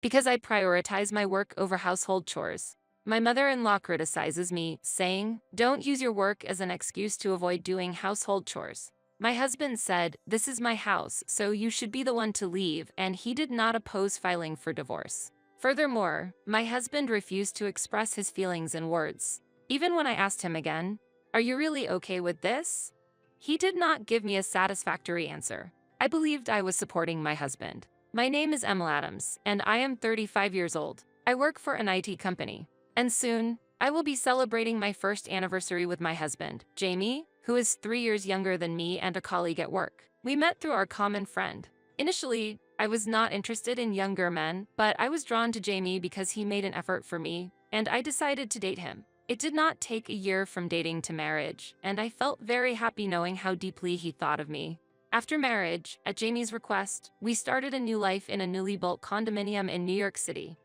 Because I prioritize my work over household chores. My mother-in-law criticizes me, saying, "Don't use your work as an excuse to avoid doing household chores." My husband said, "This is my house, so you should be the one to leave," and he did not oppose filing for divorce. Furthermore, my husband refused to express his feelings in words. Even when I asked him again, "Are you really okay with this?" he did not give me a satisfactory answer. I believed I was supporting my husband. My name is Emma Adams, and I am 35 years old. I work for an IT company. And soon, I will be celebrating my first anniversary with my husband, Jamie, who is 3 years younger than me and a colleague at work. We met through our common friend. Initially, I was not interested in younger men, but I was drawn to Jamie because he made an effort for me, and I decided to date him. It did not take a year from dating to marriage, and I felt very happy knowing how deeply he thought of me. After marriage, at Jamie's request, we started a new life in a newly built condominium in New York City.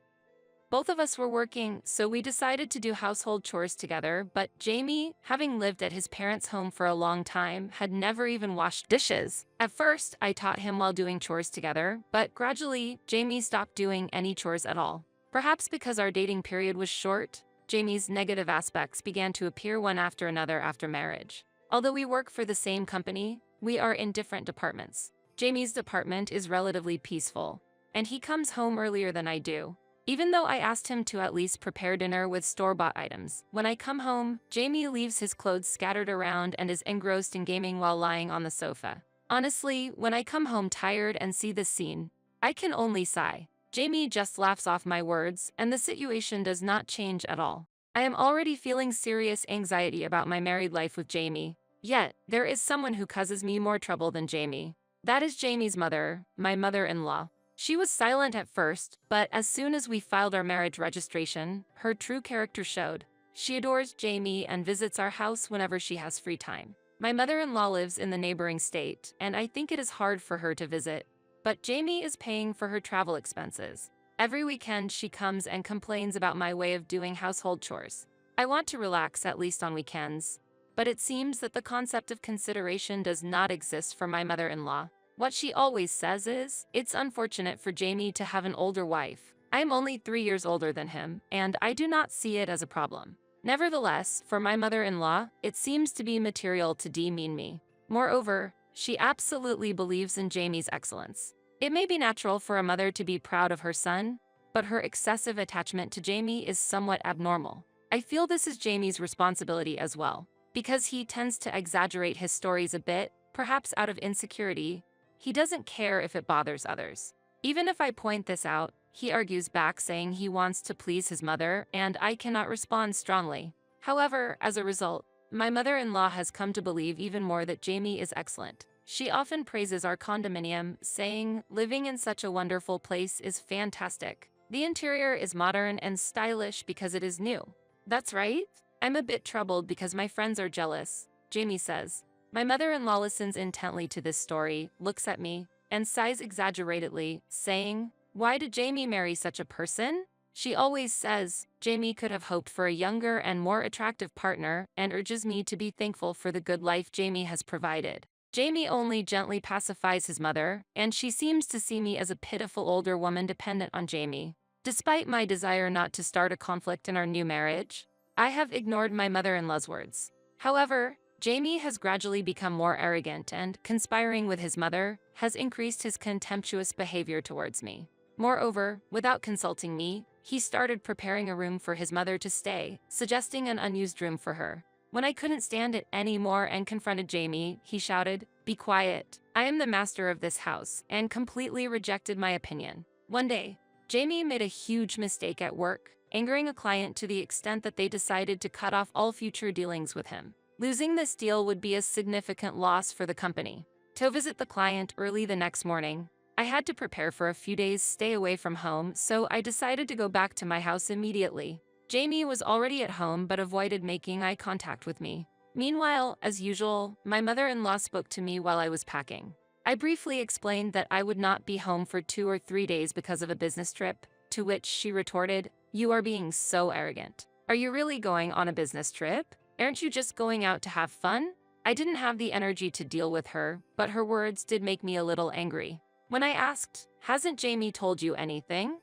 Both of us were working, so we decided to do household chores together, but Jamie, having lived at his parents' home for a long time, had never even washed dishes. At first, I taught him while doing chores together, but gradually, Jamie stopped doing any chores at all. Perhaps because our dating period was short, Jamie's negative aspects began to appear one after another after marriage. Although we work for the same company, we are in different departments. Jamie's department is relatively peaceful, and he comes home earlier than I do. Even though I asked him to at least prepare dinner with store-bought items, when I come home, Jamie leaves his clothes scattered around and is engrossed in gaming while lying on the sofa. Honestly, when I come home tired and see this scene, I can only sigh. Jamie just laughs off my words, and the situation does not change at all. I am already feeling serious anxiety about my married life with Jamie. Yet, there is someone who causes me more trouble than Jamie. That is Jamie's mother, my mother-in-law. She was silent at first, but as soon as we filed our marriage registration, her true character showed. She adores Jamie and visits our house whenever she has free time. My mother-in-law lives in the neighboring state, and I think it is hard for her to visit. But Jamie is paying for her travel expenses. Every weekend she comes and complains about my way of doing household chores. I want to relax at least on weekends. But it seems that the concept of consideration does not exist for my mother-in-law. What she always says is, "It's unfortunate for Jamie to have an older wife. I am only 3 years older than him, and I do not see it as a problem." Nevertheless, for my mother-in-law, it seems to be material to demean me. Moreover, she absolutely believes in Jamie's excellence. It may be natural for a mother to be proud of her son, but her excessive attachment to Jamie is somewhat abnormal. I feel this is Jamie's responsibility as well. Because he tends to exaggerate his stories a bit, perhaps out of insecurity, he doesn't care if it bothers others. Even if I point this out, he argues back saying he wants to please his mother, and I cannot respond strongly. However, as a result, my mother-in-law has come to believe even more that Jamie is excellent. She often praises our condominium, saying, "Living in such a wonderful place is fantastic. The interior is modern and stylish because it is new." That's right. I'm a bit troubled because my friends are jealous, Jamie says. My mother-in-law listens intently to this story, looks at me, and sighs exaggeratedly, saying, "Why did Jamie marry such a person?" She always says, Jamie could have hoped for a younger and more attractive partner, and urges me to be thankful for the good life Jamie has provided. Jamie only gently pacifies his mother, and she seems to see me as a pitiful older woman dependent on Jamie. Despite my desire not to start a conflict in our new marriage, I have ignored my mother-in-law's words. However, Jamie has gradually become more arrogant and, conspiring with his mother, has increased his contemptuous behavior towards me. Moreover, without consulting me, he started preparing a room for his mother to stay, suggesting an unused room for her. When I couldn't stand it anymore and confronted Jamie, he shouted, "Be quiet. I am the master of this house," and completely rejected my opinion. One day, Jamie made a huge mistake at work, angering a client to the extent that they decided to cut off all future dealings with him. Losing this deal would be a significant loss for the company. To visit the client early the next morning, I had to prepare for a few days' stay away from home, so I decided to go back to my house immediately. Jamie was already at home but avoided making eye contact with me. Meanwhile, as usual, my mother-in-law spoke to me while I was packing. I briefly explained that I would not be home for 2 or 3 days because of a business trip, to which she retorted, "You are being so arrogant. Are you really going on a business trip? Aren't you just going out to have fun?" I didn't have the energy to deal with her, but her words did make me a little angry. When I asked, "Hasn't Jamie told you anything?"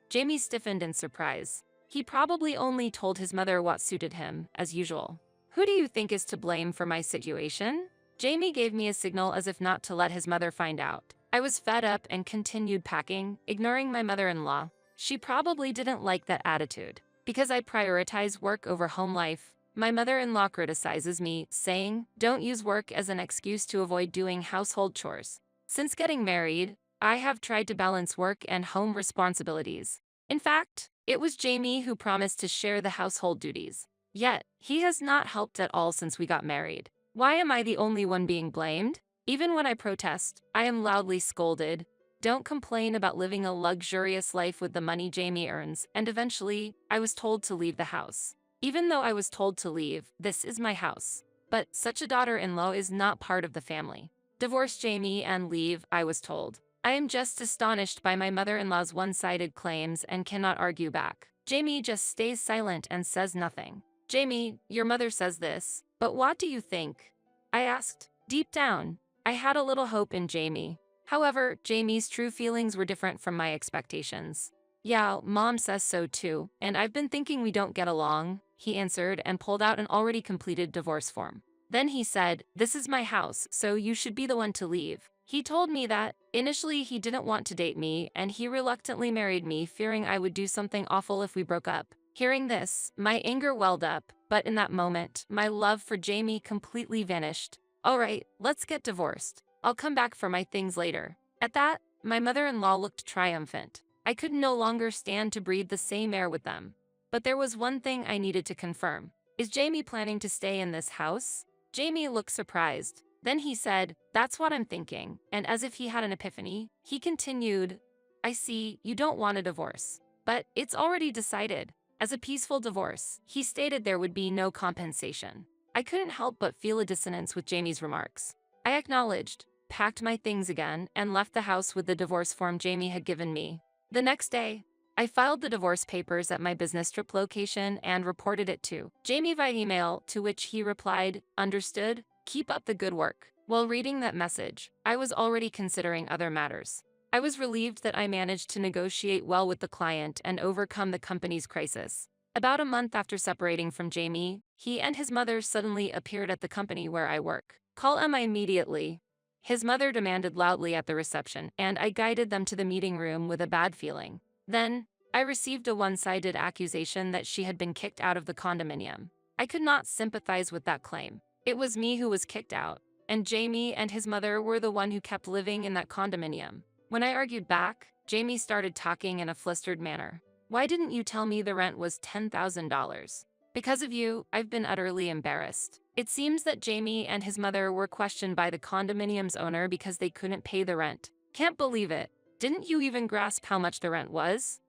Jamie stiffened in surprise. He probably only told his mother what suited him, as usual. Who do you think is to blame for my situation? Jamie gave me a signal as if not to let his mother find out. I was fed up and continued packing, ignoring my mother-in-law. She probably didn't like that attitude. Because I prioritize work over home life, my mother-in-law criticizes me, saying, "Don't use work as an excuse to avoid doing household chores." Since getting married, I have tried to balance work and home responsibilities. In fact, it was Jamie who promised to share the household duties. Yet, he has not helped at all since we got married. Why am I the only one being blamed? Even when I protest, I am loudly scolded. Don't complain about living a luxurious life with the money Jamie earns, and eventually, I was told to leave the house. Even though I was told to leave, this is my house. But such a daughter-in-law is not part of the family. Divorce Jamie and leave, I was told. I am just astonished by my mother-in-law's one-sided claims and cannot argue back. Jamie just stays silent and says nothing. Jamie, your mother says this, but what do you think? I asked. Deep down, I had a little hope in Jamie. However, Jamie's true feelings were different from my expectations. Yeah, Mom says so too, and I've been thinking we don't get along, he answered and pulled out an already completed divorce form. Then he said, "This is my house, so you should be the one to leave." He told me that, initially he didn't want to date me, and he reluctantly married me, fearing I would do something awful if we broke up. Hearing this, my anger welled up, but in that moment, my love for Jamie completely vanished. Alright, let's get divorced. I'll come back for my things later. At that, my mother-in-law looked triumphant. I could no longer stand to breathe the same air with them. But there was one thing I needed to confirm. Is Jamie planning to stay in this house? Jamie looked surprised. Then he said, "That's what I'm thinking," and as if he had an epiphany, he continued, "I see, you don't want a divorce. But it's already decided. As a peaceful divorce, he stated there would be no compensation." I couldn't help but feel a dissonance with Jamie's remarks. I acknowledged, packed my things again, and left the house with the divorce form Jamie had given me. The next day, I filed the divorce papers at my business trip location and reported it to Jamie via email, to which he replied, "Understood, keep up the good work." While reading that message, I was already considering other matters. I was relieved that I managed to negotiate well with the client and overcome the company's crisis. About a month after separating from Jamie, he and his mother suddenly appeared at the company where I work. "Call Emma immediately," his mother demanded loudly at the reception, and I guided them to the meeting room with a bad feeling. Then, I received a one-sided accusation that she had been kicked out of the condominium. I could not sympathize with that claim. It was me who was kicked out, and Jamie and his mother were the one who kept living in that condominium. When I argued back, Jamie started talking in a flustered manner. "Why didn't you tell me the rent was $10,000? Because of you, I've been utterly embarrassed." It seems that Jamie and his mother were questioned by the condominium's owner because they couldn't pay the rent. Can't believe it. Didn't you even grasp how much the rent was?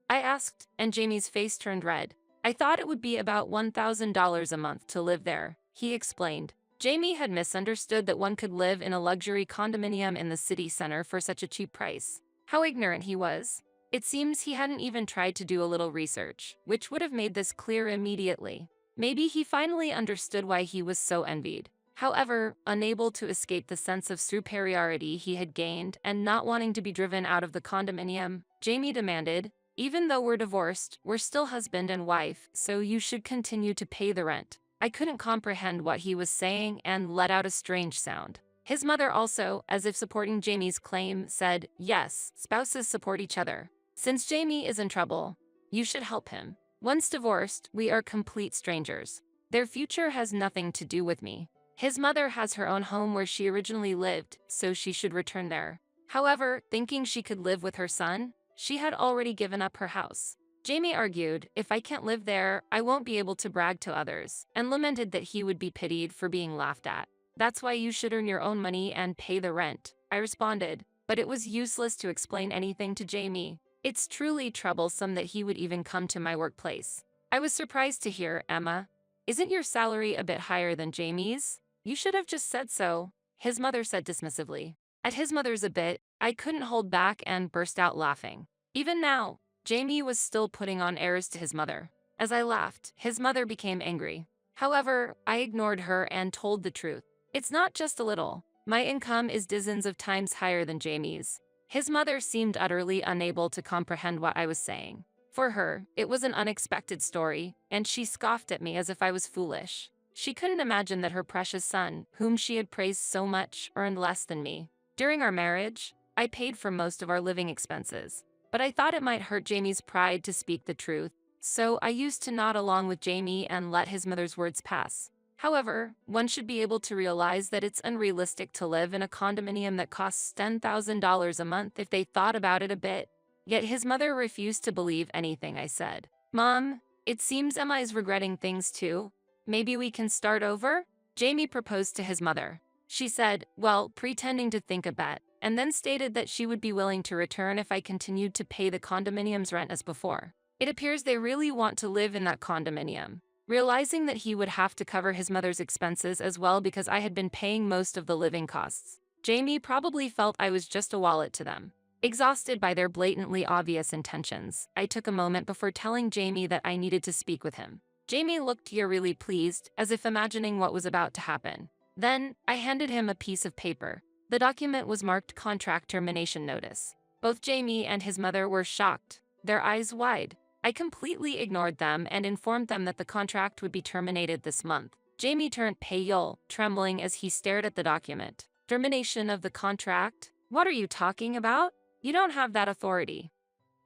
I asked, and Jamie's face turned red. "I thought it would be about $1,000 a month to live there," he explained. Jamie had misunderstood that one could live in a luxury condominium in the city center for such a cheap price. How ignorant he was. It seems he hadn't even tried to do a little research, which would have made this clear immediately. Maybe he finally understood why he was so envied. However, unable to escape the sense of superiority he had gained and not wanting to be driven out of the condominium, Jamie demanded, "Even though we're divorced, we're still husband and wife, so you should continue to pay the rent." I couldn't comprehend what he was saying and let out a strange sound. His mother also, as if supporting Jamie's claim, said, "Yes, spouses support each other. Since Jamie is in trouble, you should help him. Once divorced, we are complete strangers. Their future has nothing to do with me. His mother has her own home where she originally lived, so she should return there." However, thinking she could live with her son, she had already given up her house. Jamie argued, "If I can't live there, I won't be able to brag to others," and lamented that he would be pitied for being laughed at. "That's why you should earn your own money and pay the rent," I responded, but it was useless to explain anything to Jamie. It's truly troublesome that he would even come to my workplace. I was surprised to hear, "Emma, isn't your salary a bit higher than Jamie's? You should have just said so," his mother said dismissively. At his mother's "a bit," I couldn't hold back and burst out laughing. Even now, Jamie was still putting on airs to his mother. As I laughed, his mother became angry. However, I ignored her and told the truth. "It's not just a little. My income is dozens of times higher than Jamie's. His mother seemed utterly unable to comprehend what I was saying. For her, it was an unexpected story, and she scoffed at me as if I was foolish. She couldn't imagine that her precious son, whom she had praised so much, earned less than me. During our marriage, I paid for most of our living expenses, but I thought it might hurt Jamie's pride to speak the truth, so I used to nod along with Jamie and let his mother's words pass. However, one should be able to realize that it's unrealistic to live in a condominium that costs $10,000 a month if they thought about it a bit. Yet his mother refused to believe anything I said. Mom, it seems Emma is regretting things too. Maybe we can start over? Jamie proposed to his mother. She said, well, pretending to think a bit, and then stated that she would be willing to return if I continued to pay the condominium's rent as before. It appears they really want to live in that condominium. Realizing that he would have to cover his mother's expenses as well because I had been paying most of the living costs, Jamie probably felt I was just a wallet to them. Exhausted by their blatantly obvious intentions, I took a moment before telling Jamie that I needed to speak with him. Jamie looked eerily pleased, as if imagining what was about to happen. Then, I handed him a piece of paper. The document was marked Contract Termination Notice. Both Jamie and his mother were shocked, their eyes wide. I completely ignored them and informed them that the contract would be terminated this month. Jamie turned pale, trembling as he stared at the document. Termination of the contract? What are you talking about? You don't have that authority.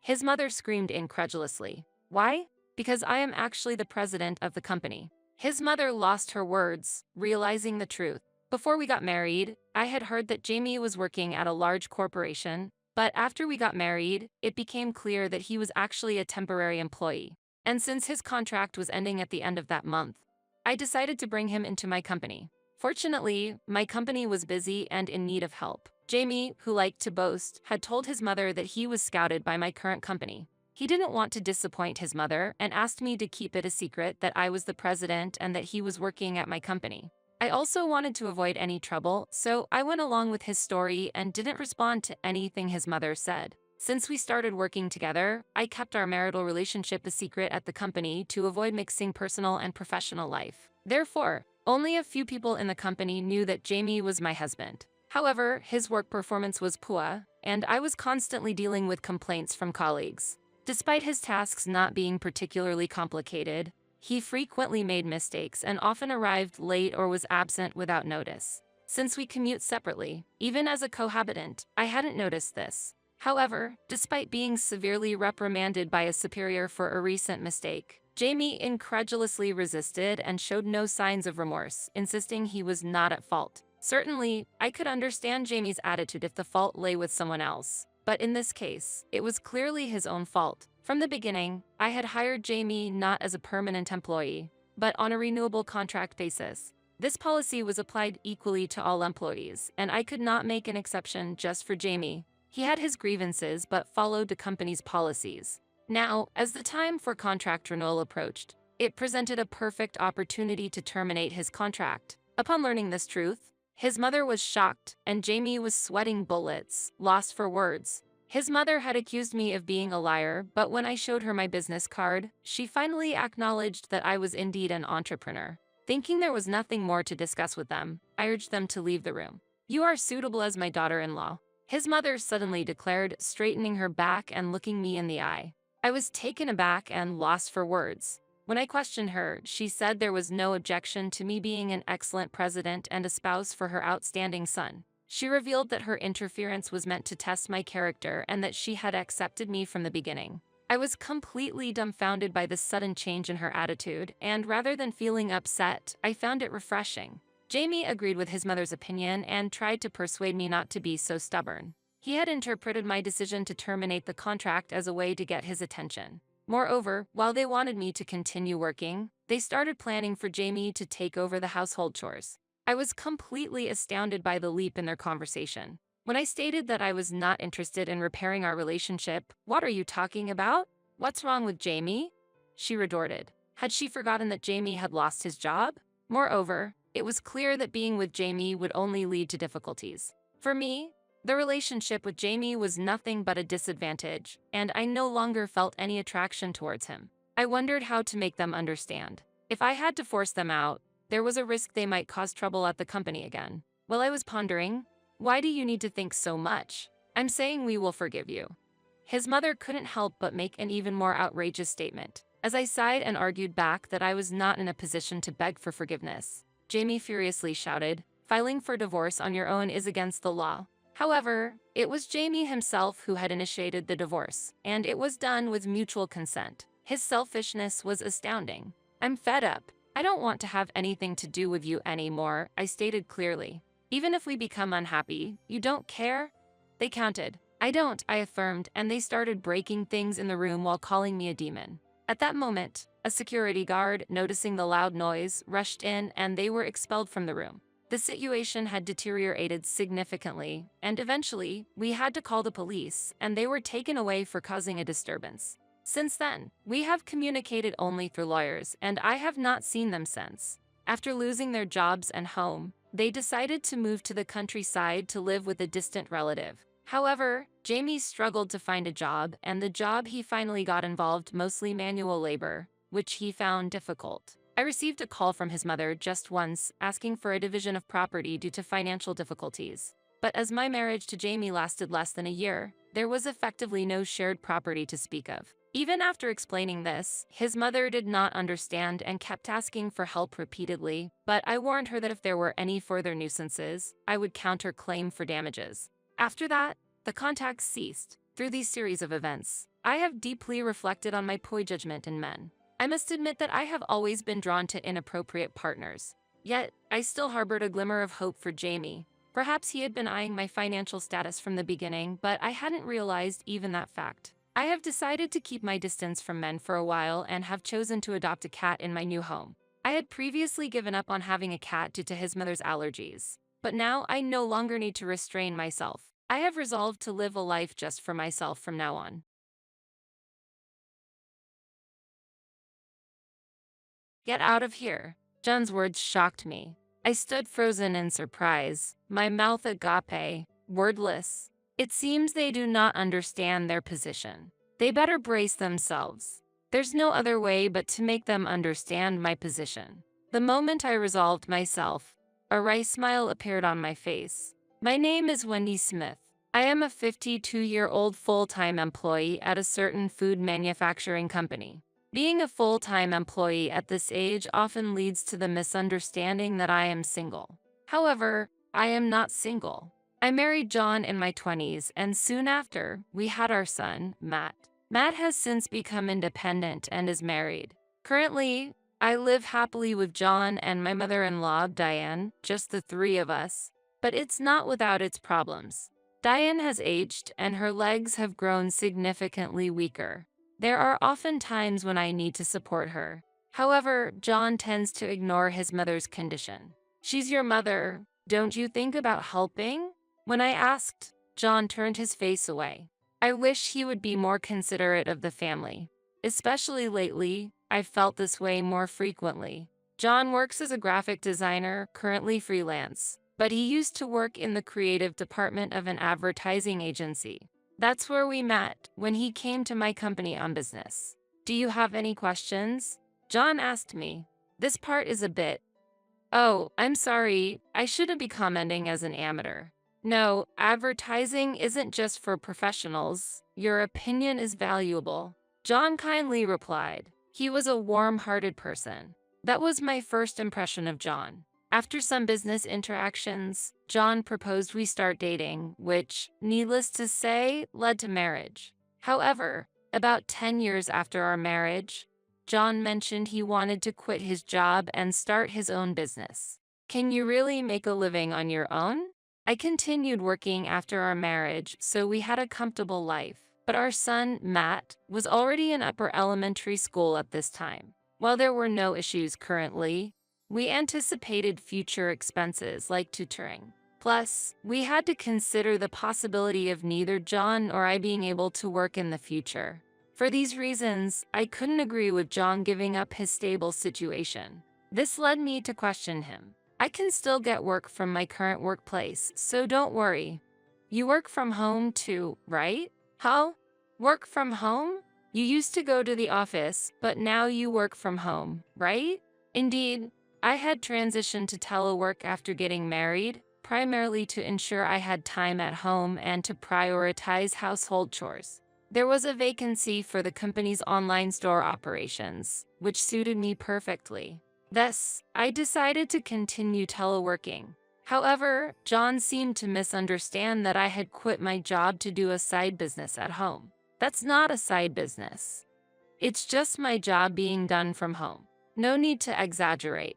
His mother screamed incredulously. Why? Because I am actually the president of the company. His mother lost her words, realizing the truth. Before we got married, I had heard that Jamie was working at a large corporation, but after we got married, it became clear that he was actually a temporary employee. And since his contract was ending at the end of that month, I decided to bring him into my company. Fortunately, my company was busy and in need of help. Jamie, who liked to boast, had told his mother that he was scouted by my current company. He didn't want to disappoint his mother and asked me to keep it a secret that I was the president and that he was working at my company. I also wanted to avoid any trouble, so I went along with his story and didn't respond to anything his mother said. Since we started working together, I kept our marital relationship a secret at the company to avoid mixing personal and professional life. Therefore, only a few people in the company knew that Jamie was my husband. However, his work performance was poor, and I was constantly dealing with complaints from colleagues. Despite his tasks not being particularly complicated, he frequently made mistakes and often arrived late or was absent without notice. Since we commute separately, even as a cohabitant, I hadn't noticed this. However, despite being severely reprimanded by a superior for a recent mistake, Jamie incredulously resisted and showed no signs of remorse, insisting he was not at fault. Certainly, I could understand Jamie's attitude if the fault lay with someone else, but in this case, it was clearly his own fault. From the beginning, I had hired Jamie not as a permanent employee, but on a renewable contract basis. This policy was applied equally to all employees, and I could not make an exception just for Jamie. He had his grievances but followed the company's policies. Now, as the time for contract renewal approached, it presented a perfect opportunity to terminate his contract. Upon learning this truth, his mother was shocked, and Jamie was sweating bullets, lost for words. His mother had accused me of being a liar, but when I showed her my business card, she finally acknowledged that I was indeed an entrepreneur. Thinking there was nothing more to discuss with them, I urged them to leave the room. You are suitable as my daughter-in-law, his mother suddenly declared, straightening her back and looking me in the eye. I was taken aback and lost for words. When I questioned her, she said there was no objection to me being an excellent president and a spouse for her outstanding son. She revealed that her interference was meant to test my character and that she had accepted me from the beginning. I was completely dumbfounded by this sudden change in her attitude, and rather than feeling upset, I found it refreshing. Jamie agreed with his mother's opinion and tried to persuade me not to be so stubborn. He had interpreted my decision to terminate the contract as a way to get his attention. Moreover, while they wanted me to continue working, they started planning for Jamie to take over the household chores. I was completely astounded by the leap in their conversation. When I stated that I was not interested in repairing our relationship, "What are you talking about? What's wrong with Jamie?" she retorted. Had she forgotten that Jamie had lost his job? Moreover, it was clear that being with Jamie would only lead to difficulties. For me, the relationship with Jamie was nothing but a disadvantage, and I no longer felt any attraction towards him. I wondered how to make them understand. If I had to force them out, there was a risk they might cause trouble at the company again. While I was pondering, "Why do you need to think so much?" I'm saying we will forgive you." His mother couldn't help but make an even more outrageous statement. As I sighed and argued back that I was not in a position to beg for forgiveness, Jamie furiously shouted, "Filing for divorce on your own is against the law." However, it was Jamie himself who had initiated the divorce, and it was done with mutual consent. His selfishness was astounding. "I'm fed up. I don't want to have anything to do with you anymore," I stated clearly. "Even if we become unhappy, you don't care?" They counted. "I don't," I affirmed, and they started breaking things in the room while calling me a demon. At that moment, a security guard, noticing the loud noise, rushed in and they were expelled from the room. The situation had deteriorated significantly, and eventually, we had to call the police, and they were taken away for causing a disturbance. Since then, we have communicated only through lawyers, and I have not seen them since. After losing their jobs and home, they decided to move to the countryside to live with a distant relative. However, Jamie struggled to find a job, and the job he finally got involved mostly manual labor, which he found difficult. I received a call from his mother just once, asking for a division of property due to financial difficulties. But as my marriage to Jamie lasted less than a year, there was effectively no shared property to speak of. Even after explaining this, his mother did not understand and kept asking for help repeatedly, but I warned her that if there were any further nuisances, I would counterclaim for damages. After that, the contacts ceased. Through these series of events, I have deeply reflected on my poor judgment in men. I must admit that I have always been drawn to inappropriate partners. Yet, I still harbored a glimmer of hope for Jamie. Perhaps he had been eyeing my financial status from the beginning, but I hadn't realized even that fact. I have decided to keep my distance from men for a while and have chosen to adopt a cat in my new home. I had previously given up on having a cat due to his mother's allergies, but now I no longer need to restrain myself. I have resolved to live a life just for myself from now on. "Get out of here." John's words shocked me. I stood frozen in surprise, my mouth agape, wordless. It seems they do not understand their position. They better brace themselves. There's no other way but to make them understand my position. The moment I resolved myself, a wry smile appeared on my face. "My name is Wendy Smith. I am a 52-year-old full-time employee at a certain food manufacturing company. Being a full-time employee at this age often leads to the misunderstanding that I am single. However, I am not single. I married John in my 20s, and soon after, we had our son, Matt. Matt has since become independent and is married. Currently, I live happily with John and my mother-in-law, Diane, just the three of us. But it's not without its problems. Diane has aged, and her legs have grown significantly weaker. There are often times when I need to support her. However, John tends to ignore his mother's condition. "She's your mother. Don't you think about helping?" When I asked, John turned his face away. I wish he would be more considerate of the family. Especially lately, I've felt this way more frequently. John works as a graphic designer, currently freelance, but he used to work in the creative department of an advertising agency. That's where we met, when he came to my company on business. "Do you have any questions?" John asked me. This part is a bit. "Oh, I'm sorry, I shouldn't be commenting as an amateur. No, advertising isn't just for professionals. Your opinion is valuable," John kindly replied. He was a warm-hearted person. That was my first impression of John. After some business interactions, John proposed we start dating, which, needless to say, led to marriage. However, about 10 years after our marriage, John mentioned he wanted to quit his job and start his own business. "Can you really make a living on your own?" I continued working after our marriage, so we had a comfortable life. But our son, Matt, was already in upper elementary school at this time. While there were no issues currently, we anticipated future expenses like tutoring. Plus, we had to consider the possibility of neither John or I being able to work in the future. For these reasons, I couldn't agree with John giving up his stable situation. This led me to question him. "I can still get work from my current workplace, so don't worry. You work from home too, right?" "How? Work from home? You used to go to the office, but now you work from home, right?" Indeed, I had transitioned to telework after getting married, primarily to ensure I had time at home and to prioritize household chores. There was a vacancy for the company's online store operations, which suited me perfectly. Thus, I decided to continue teleworking. However, John seemed to misunderstand that I had quit my job to do a side business at home. That's not a side business. It's just my job being done from home. No need to exaggerate.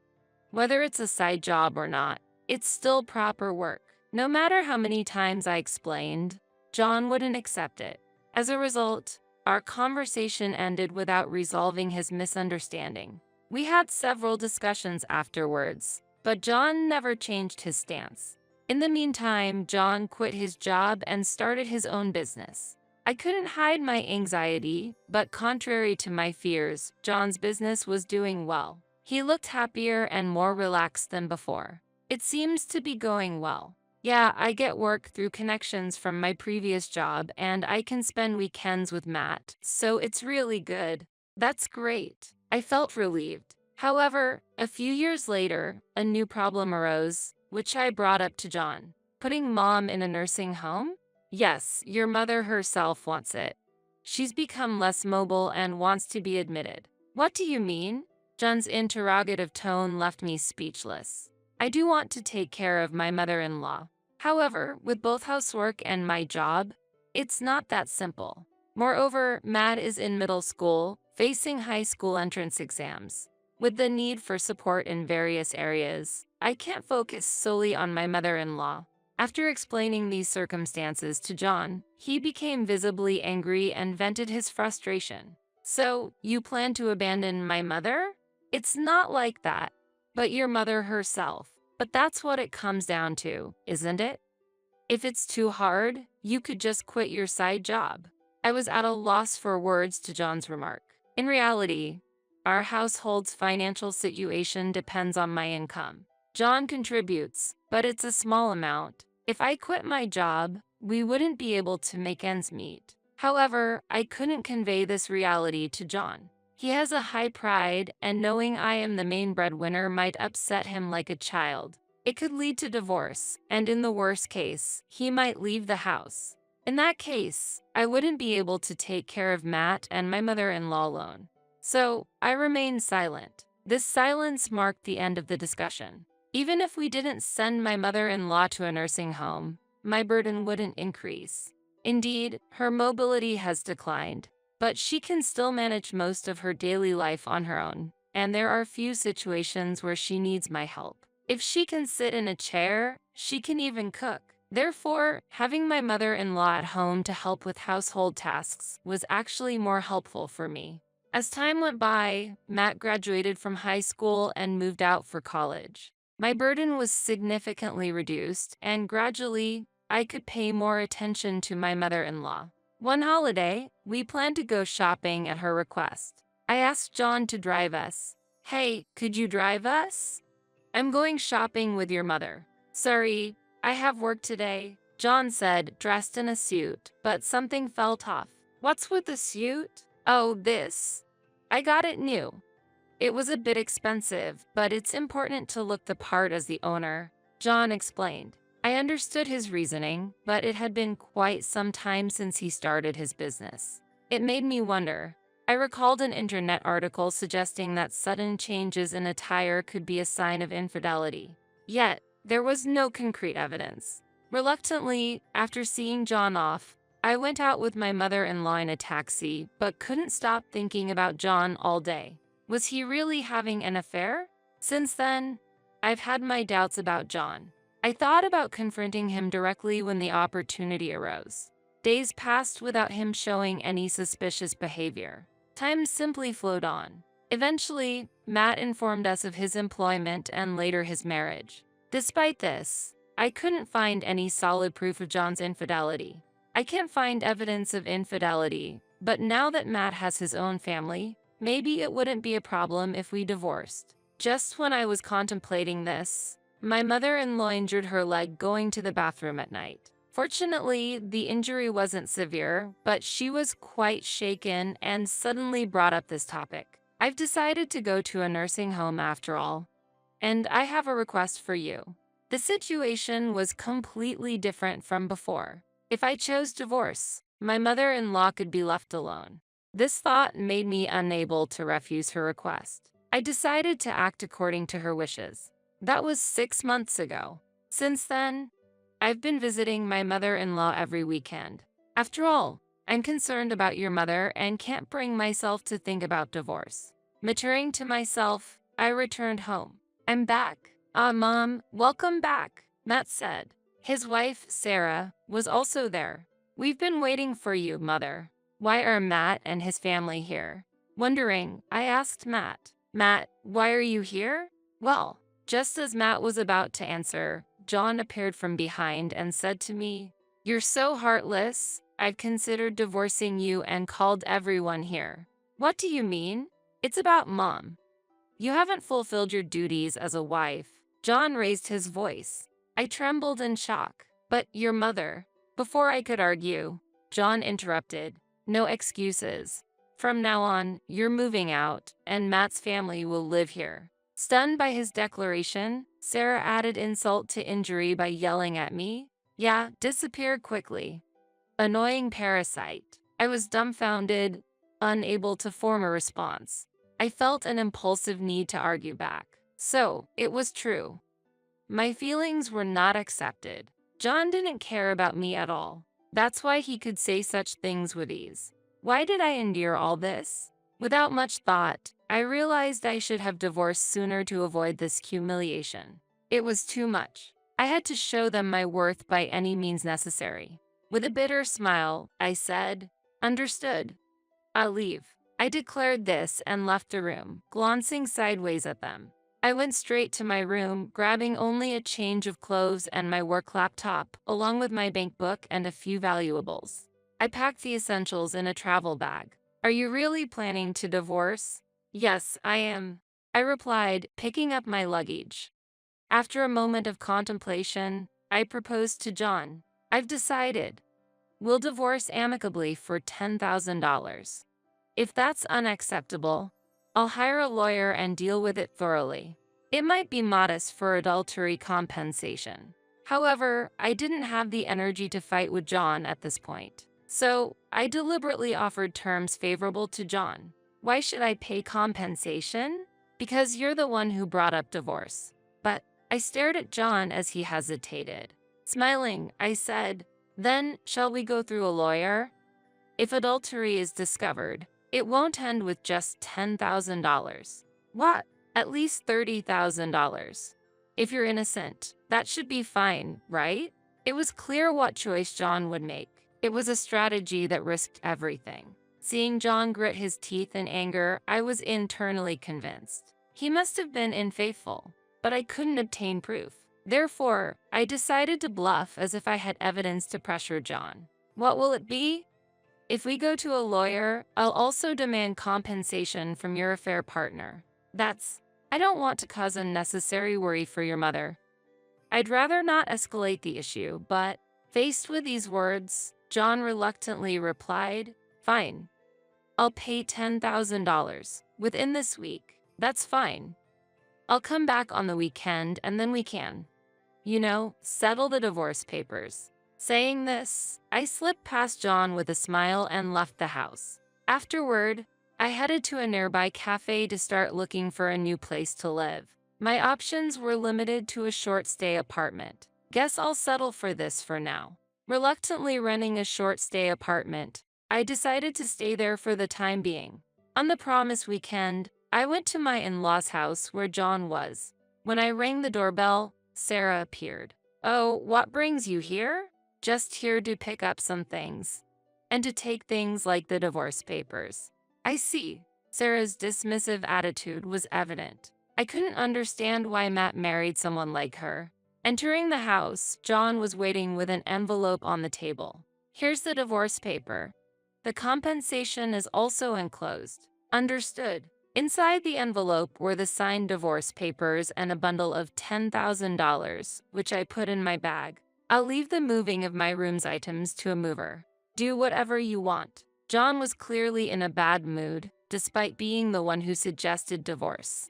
Whether it's a side job or not, it's still proper work. No matter how many times I explained, John wouldn't accept it. As a result, our conversation ended without resolving his misunderstanding. We had several discussions afterwards, but John never changed his stance. In the meantime, John quit his job and started his own business. I couldn't hide my anxiety, but contrary to my fears, John's business was doing well. He looked happier and more relaxed than before. It seems to be going well. Yeah, I get work through connections from my previous job, and I can spend weekends with Matt, so it's really good. That's great. I felt relieved. However, a few years later, a new problem arose, which I brought up to John. Putting mom in a nursing home? Yes, your mother herself wants it. She's become less mobile and wants to be admitted. What do you mean? John's interrogative tone left me speechless. I do want to take care of my mother-in-law. However, with both housework and my job, it's not that simple. Moreover, Matt is in middle school, facing high school entrance exams. With the need for support in various areas, I can't focus solely on my mother-in-law. After explaining these circumstances to John, he became visibly angry and vented his frustration. So, you plan to abandon my mother? It's not like that. But your mother herself. But that's what it comes down to, isn't it? If it's too hard, you could just quit your side job. I was at a loss for words to John's remark. In reality, our household's financial situation depends on my income. John contributes, but it's a small amount. If I quit my job, we wouldn't be able to make ends meet. However, I couldn't convey this reality to John. He has a high pride, and knowing I am the main breadwinner might upset him like a child. It could lead to divorce, and in the worst case, he might leave the house. In that case, I wouldn't be able to take care of Matt and my mother-in-law alone. So, I remained silent. This silence marked the end of the discussion. Even if we didn't send my mother-in-law to a nursing home, my burden wouldn't increase. Indeed, her mobility has declined, but she can still manage most of her daily life on her own, and there are few situations where she needs my help. If she can sit in a chair, she can even cook. Therefore, having my mother-in-law at home to help with household tasks was actually more helpful for me. As time went by, Matt graduated from high school and moved out for college. My burden was significantly reduced, and gradually, I could pay more attention to my mother-in-law. One holiday, we planned to go shopping at her request. I asked John to drive us. Hey, could you drive us? I'm going shopping with your mother. Sorry, I have work today, John said, dressed in a suit, but something felt off. What's with the suit? Oh, this. I got it new. It was a bit expensive, but it's important to look the part as the owner, John explained. I understood his reasoning, but it had been quite some time since he started his business. It made me wonder. I recalled an internet article suggesting that sudden changes in attire could be a sign of infidelity. Yet, there was no concrete evidence. Reluctantly, after seeing John off, I went out with my mother-in-law in a taxi, but couldn't stop thinking about John all day. Was he really having an affair? Since then, I've had my doubts about John. I thought about confronting him directly when the opportunity arose. Days passed without him showing any suspicious behavior. Time simply flowed on. Eventually, Matt informed us of his employment and later his marriage. Despite this, I couldn't find any solid proof of John's infidelity. I can't find evidence of infidelity, but now that Matt has his own family, maybe it wouldn't be a problem if we divorced. Just when I was contemplating this, my mother-in-law injured her leg going to the bathroom at night. Fortunately, the injury wasn't severe, but she was quite shaken and suddenly brought up this topic. I've decided to go to a nursing home after all, and I have a request for you. The situation was completely different from before. If I chose divorce, my mother-in-law could be left alone. This thought made me unable to refuse her request. I decided to act according to her wishes. That was 6 months ago. Since then, I've been visiting my mother-in-law every weekend. After all, I'm concerned about your mother and can't bring myself to think about divorce. Maturing to myself, I returned home. I'm back. Mom, welcome back, Matt said. His wife, Sarah, was also there. We've been waiting for you, Mother. Why are Matt and his family here? Wondering, I asked Matt. Matt, why are you here? Well, just as Matt was about to answer, John appeared from behind and said to me, "You're so heartless. I've considered divorcing you and called everyone here." What do you mean? It's about Mom. You haven't fulfilled your duties as a wife. John raised his voice. I trembled in shock. But your mother. Before I could argue, John interrupted. No excuses. From now on, you're moving out, and Matt's family will live here. Stunned by his declaration, Sarah added insult to injury by yelling at me. Yeah, disappear quickly. Annoying parasite. I was dumbfounded, unable to form a response. I felt an impulsive need to argue back. So, it was true. My feelings were not accepted. John didn't care about me at all. That's why he could say such things with ease. Why did I endure all this? Without much thought, I realized I should have divorced sooner to avoid this humiliation. It was too much. I had to show them my worth by any means necessary. With a bitter smile, I said, "Understood. I'll leave." I declared this and left the room, glancing sideways at them. I went straight to my room, grabbing only a change of clothes and my work laptop, along with my bank book and a few valuables. I packed the essentials in a travel bag. Are you really planning to divorce? Yes, I am, I replied, picking up my luggage. After a moment of contemplation, I proposed to John. I've decided. We'll divorce amicably for $10,000. If that's unacceptable, I'll hire a lawyer and deal with it thoroughly. It might be modest for adultery compensation. However, I didn't have the energy to fight with John at this point. So, I deliberately offered terms favorable to John. Why should I pay compensation? Because you're the one who brought up divorce. But I stared at John as he hesitated. Smiling, I said, "Then, shall we go through a lawyer? If adultery is discovered, it won't end with just $10,000. What? At least $30,000. If you're innocent, that should be fine, right?" It was clear what choice John would make. It was a strategy that risked everything. Seeing John grit his teeth in anger, I was internally convinced. He must have been unfaithful, but I couldn't obtain proof. Therefore, I decided to bluff as if I had evidence to pressure John. What will it be? If we go to a lawyer, I'll also demand compensation from your affair partner. I don't want to cause unnecessary worry for your mother. I'd rather not escalate the issue, but faced with these words, John reluctantly replied, "Fine. I'll pay $10,000 within this week. That's fine. I'll come back on the weekend and then we can, settle the divorce papers." Saying this, I slipped past John with a smile and left the house. Afterward, I headed to a nearby cafe to start looking for a new place to live. My options were limited to a short-stay apartment. Guess I'll settle for this for now. Reluctantly renting a short-stay apartment, I decided to stay there for the time being. On the promised weekend, I went to my in-laws' house where John was. When I rang the doorbell, Sarah appeared. "Oh, what brings you here?" "Just here to pick up some things. And to take things like the divorce papers." "I see." Sarah's dismissive attitude was evident. I couldn't understand why Matt married someone like her. Entering the house, John was waiting with an envelope on the table. "Here's the divorce paper. The compensation is also enclosed." Understood. Inside the envelope were the signed divorce papers and a bundle of $10,000, which I put in my bag. "I'll leave the moving of my room's items to a mover. Do whatever you want." John was clearly in a bad mood, despite being the one who suggested divorce.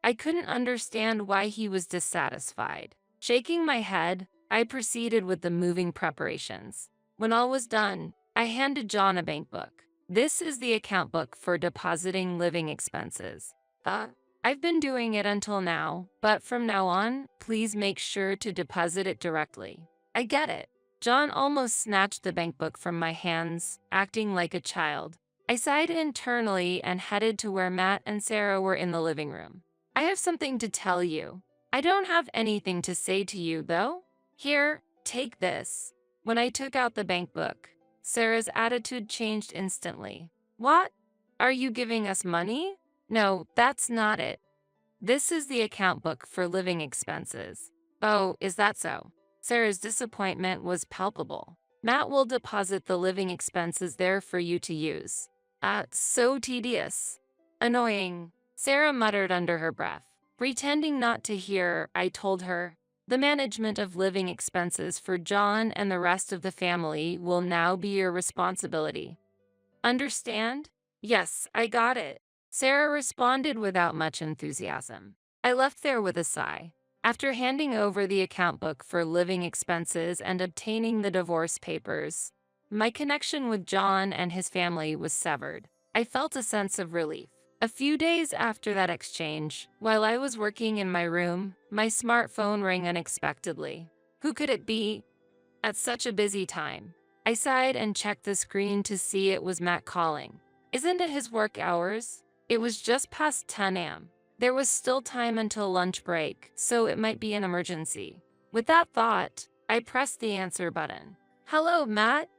I couldn't understand why he was dissatisfied. Shaking my head, I proceeded with the moving preparations. When all was done, I handed John a bank book. This is the account book for depositing living expenses. I've been doing it until now, but from now on, please make sure to deposit it directly. I get it. John almost snatched the bank book from my hands, acting like a child. I sighed internally and headed to where Matt and Sarah were in the living room. I have something to tell you. I don't have anything to say to you, though. Here, take this. When I took out the bank book, Sarah's attitude changed instantly. What? Are you giving us money? No, that's not it. This is the account book for living expenses. Oh, is that so? Sarah's disappointment was palpable. Matt will deposit the living expenses there for you to use. So tedious. Annoying. Sarah muttered under her breath. Pretending not to hear, I told her, the management of living expenses for John and the rest of the family will now be your responsibility. Understand? Yes, I got it. Sarah responded without much enthusiasm. I left there with a sigh. After handing over the account book for living expenses and obtaining the divorce papers, my connection with John and his family was severed. I felt a sense of relief. A few days after that exchange, while I was working in my room, my smartphone rang unexpectedly. Who could it be? At such a busy time. I sighed and checked the screen to see it was Matt calling. Isn't it his work hours? It was just past 10 a.m. There was still time until lunch break, so it might be an emergency. With that thought, I pressed the answer button. Hello, Matt?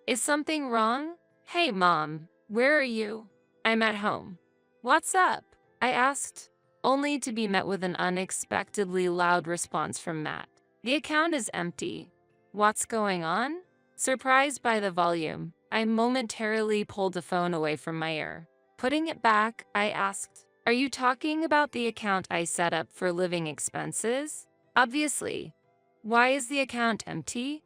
Is something wrong? Hey, Mom, where are you? I'm at home. What's up? I asked, only to be met with an unexpectedly loud response from Matt. The account is empty. What's going on? Surprised by the volume, I momentarily pulled the phone away from my ear. Putting it back, I asked, are you talking about the account I set up for living expenses? Obviously. Why is the account empty?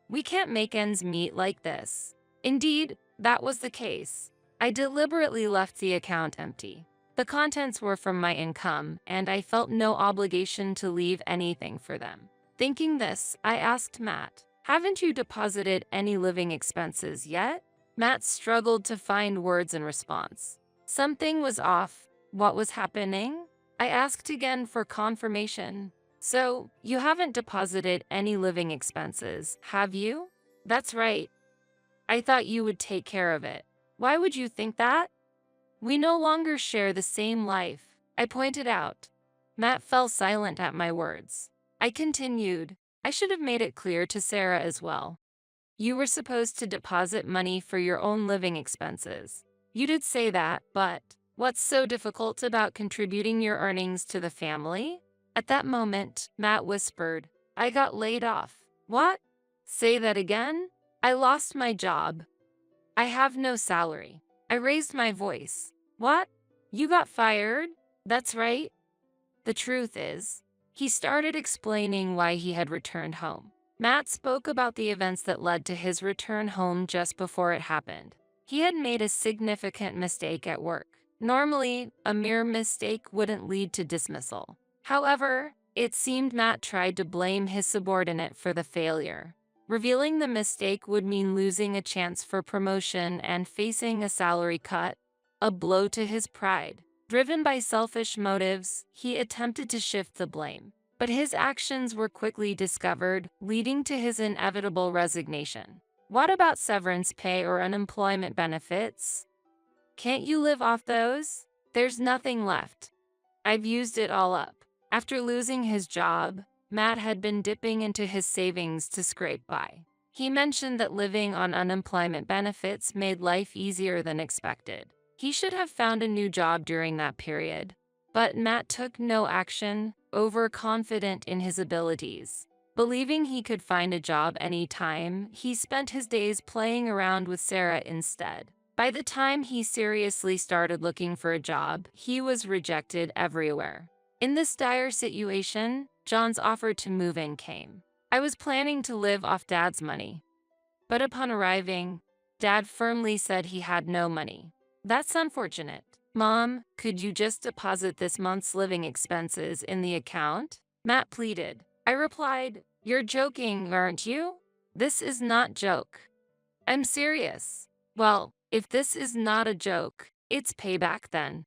We can't make ends meet like this. Indeed, that was the case. I deliberately left the account empty. The contents were from my income, and I felt no obligation to leave anything for them. Thinking this, I asked Matt, haven't you deposited any living expenses yet? Matt struggled to find words in response. Something was off. What was happening? I asked again for confirmation. So, you haven't deposited any living expenses, have you? That's right. I thought you would take care of it. Why would you think that? We no longer share the same life, I pointed out. Matt fell silent at my words. I continued, I should have made it clear to Sarah as well. You were supposed to deposit money for your own living expenses. You did say that, but what's so difficult about contributing your earnings to the family? At that moment, Matt whispered, I got laid off. What? Say that again? I lost my job. I have no salary. I raised my voice. What? You got fired? That's right. The truth is, he started explaining why he had returned home. Matt spoke about the events that led to his return home just before it happened. He had made a significant mistake at work. Normally, a mere mistake wouldn't lead to dismissal. However, it seemed Matt tried to blame his subordinate for the failure. Revealing the mistake would mean losing a chance for promotion and facing a salary cut, a blow to his pride. Driven by selfish motives, he attempted to shift the blame. But his actions were quickly discovered, leading to his inevitable resignation. What about severance pay or unemployment benefits? Can't you live off those? There's nothing left. I've used it all up. After losing his job, Matt had been dipping into his savings to scrape by. He mentioned that living on unemployment benefits made life easier than expected. He should have found a new job during that period. But Matt took no action, overconfident in his abilities. Believing he could find a job anytime, he spent his days playing around with Sarah instead. By the time he seriously started looking for a job, he was rejected everywhere. In this dire situation, John's offer to move in came. I was planning to live off Dad's money. But upon arriving, Dad firmly said he had no money. That's unfortunate. Mom, could you just deposit this month's living expenses in the account? Matt pleaded. I replied, "You're joking, aren't you? This is not joke. I'm serious." "Well, if this is not a joke, it's payback then.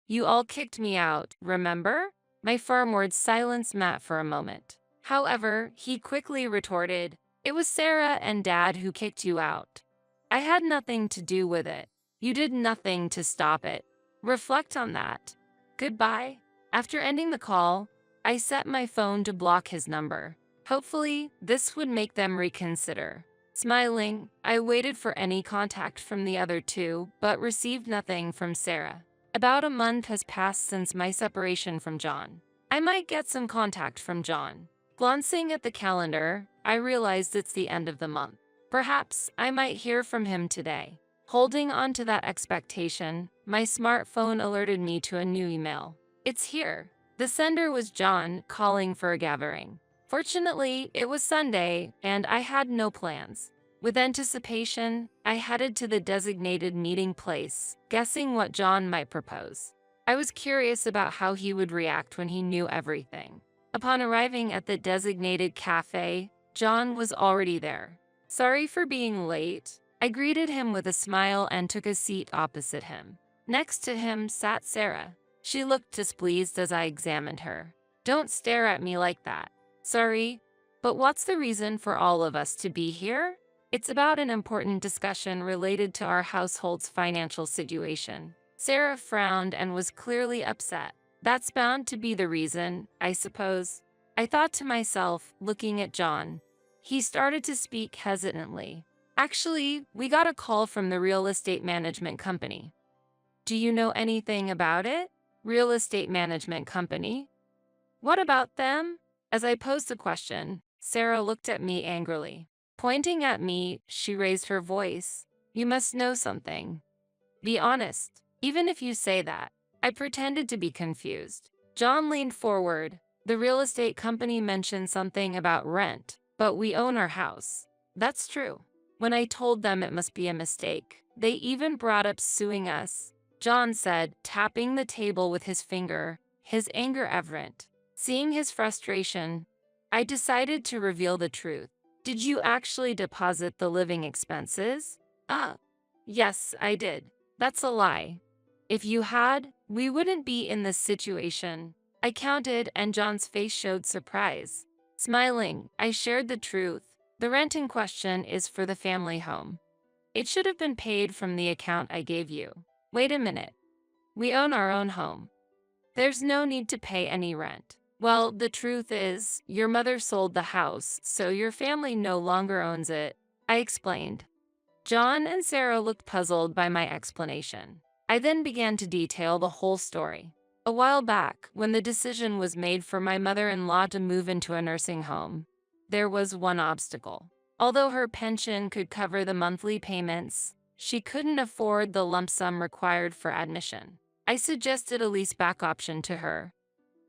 You all kicked me out, remember?" My firm words silenced Matt for a moment. However, he quickly retorted, "It was Sarah and Dad who kicked you out. I had nothing to do with it. You did nothing to stop it. Reflect on that. Goodbye." After ending the call, I set my phone to block his number. Hopefully, this would make them reconsider. Smiling, I waited for any contact from the other two, but received nothing from Sarah. About a month has passed since my separation from John. I might get some contact from John. Glancing at the calendar, I realized it's the end of the month. Perhaps I might hear from him today. Holding on to that expectation, my smartphone alerted me to a new email. It's here. The sender was John calling for a gathering. Fortunately, it was Sunday, and I had no plans. With anticipation, I headed to the designated meeting place, guessing what John might propose. I was curious about how he would react when he knew everything. Upon arriving at the designated cafe, John was already there. "Sorry for being late." I greeted him with a smile and took a seat opposite him. Next to him sat Sarah. She looked displeased as I examined her. "Don't stare at me like that." "Sorry, but what's the reason for all of us to be here?" "It's about an important discussion related to our household's financial situation." Sarah frowned and was clearly upset. "That's bound to be the reason, I suppose." I thought to myself, looking at John. He started to speak hesitantly. "Actually, we got a call from the real estate management company." "Do you know anything about it?" "Real estate management company? What about them?" As I posed the question, Sarah looked at me angrily. Pointing at me, she raised her voice. "You must know something. Be honest, even if you say that." I pretended to be confused. John leaned forward. "The real estate company mentioned something about rent, but we own our house." "That's true." When I told them it must be a mistake, they even brought up suing us, John said, tapping the table with his finger, his anger evident. Seeing his frustration, I decided to reveal the truth. "Did you actually deposit the living expenses?" Yes, I did." "That's a lie. If you had, we wouldn't be in this situation." I counted, and John's face showed surprise. Smiling, I shared the truth. "The rent in question is for the family home. It should have been paid from the account I gave you." "Wait a minute. We own our own home. There's no need to pay any rent." "Well, the truth is, your mother sold the house, so your family no longer owns it," I explained. John and Sarah looked puzzled by my explanation. I then began to detail the whole story. A while back, when the decision was made for my mother-in-law to move into a nursing home, there was one obstacle. Although her pension could cover the monthly payments, she couldn't afford the lump sum required for admission. I suggested a lease-back option to her.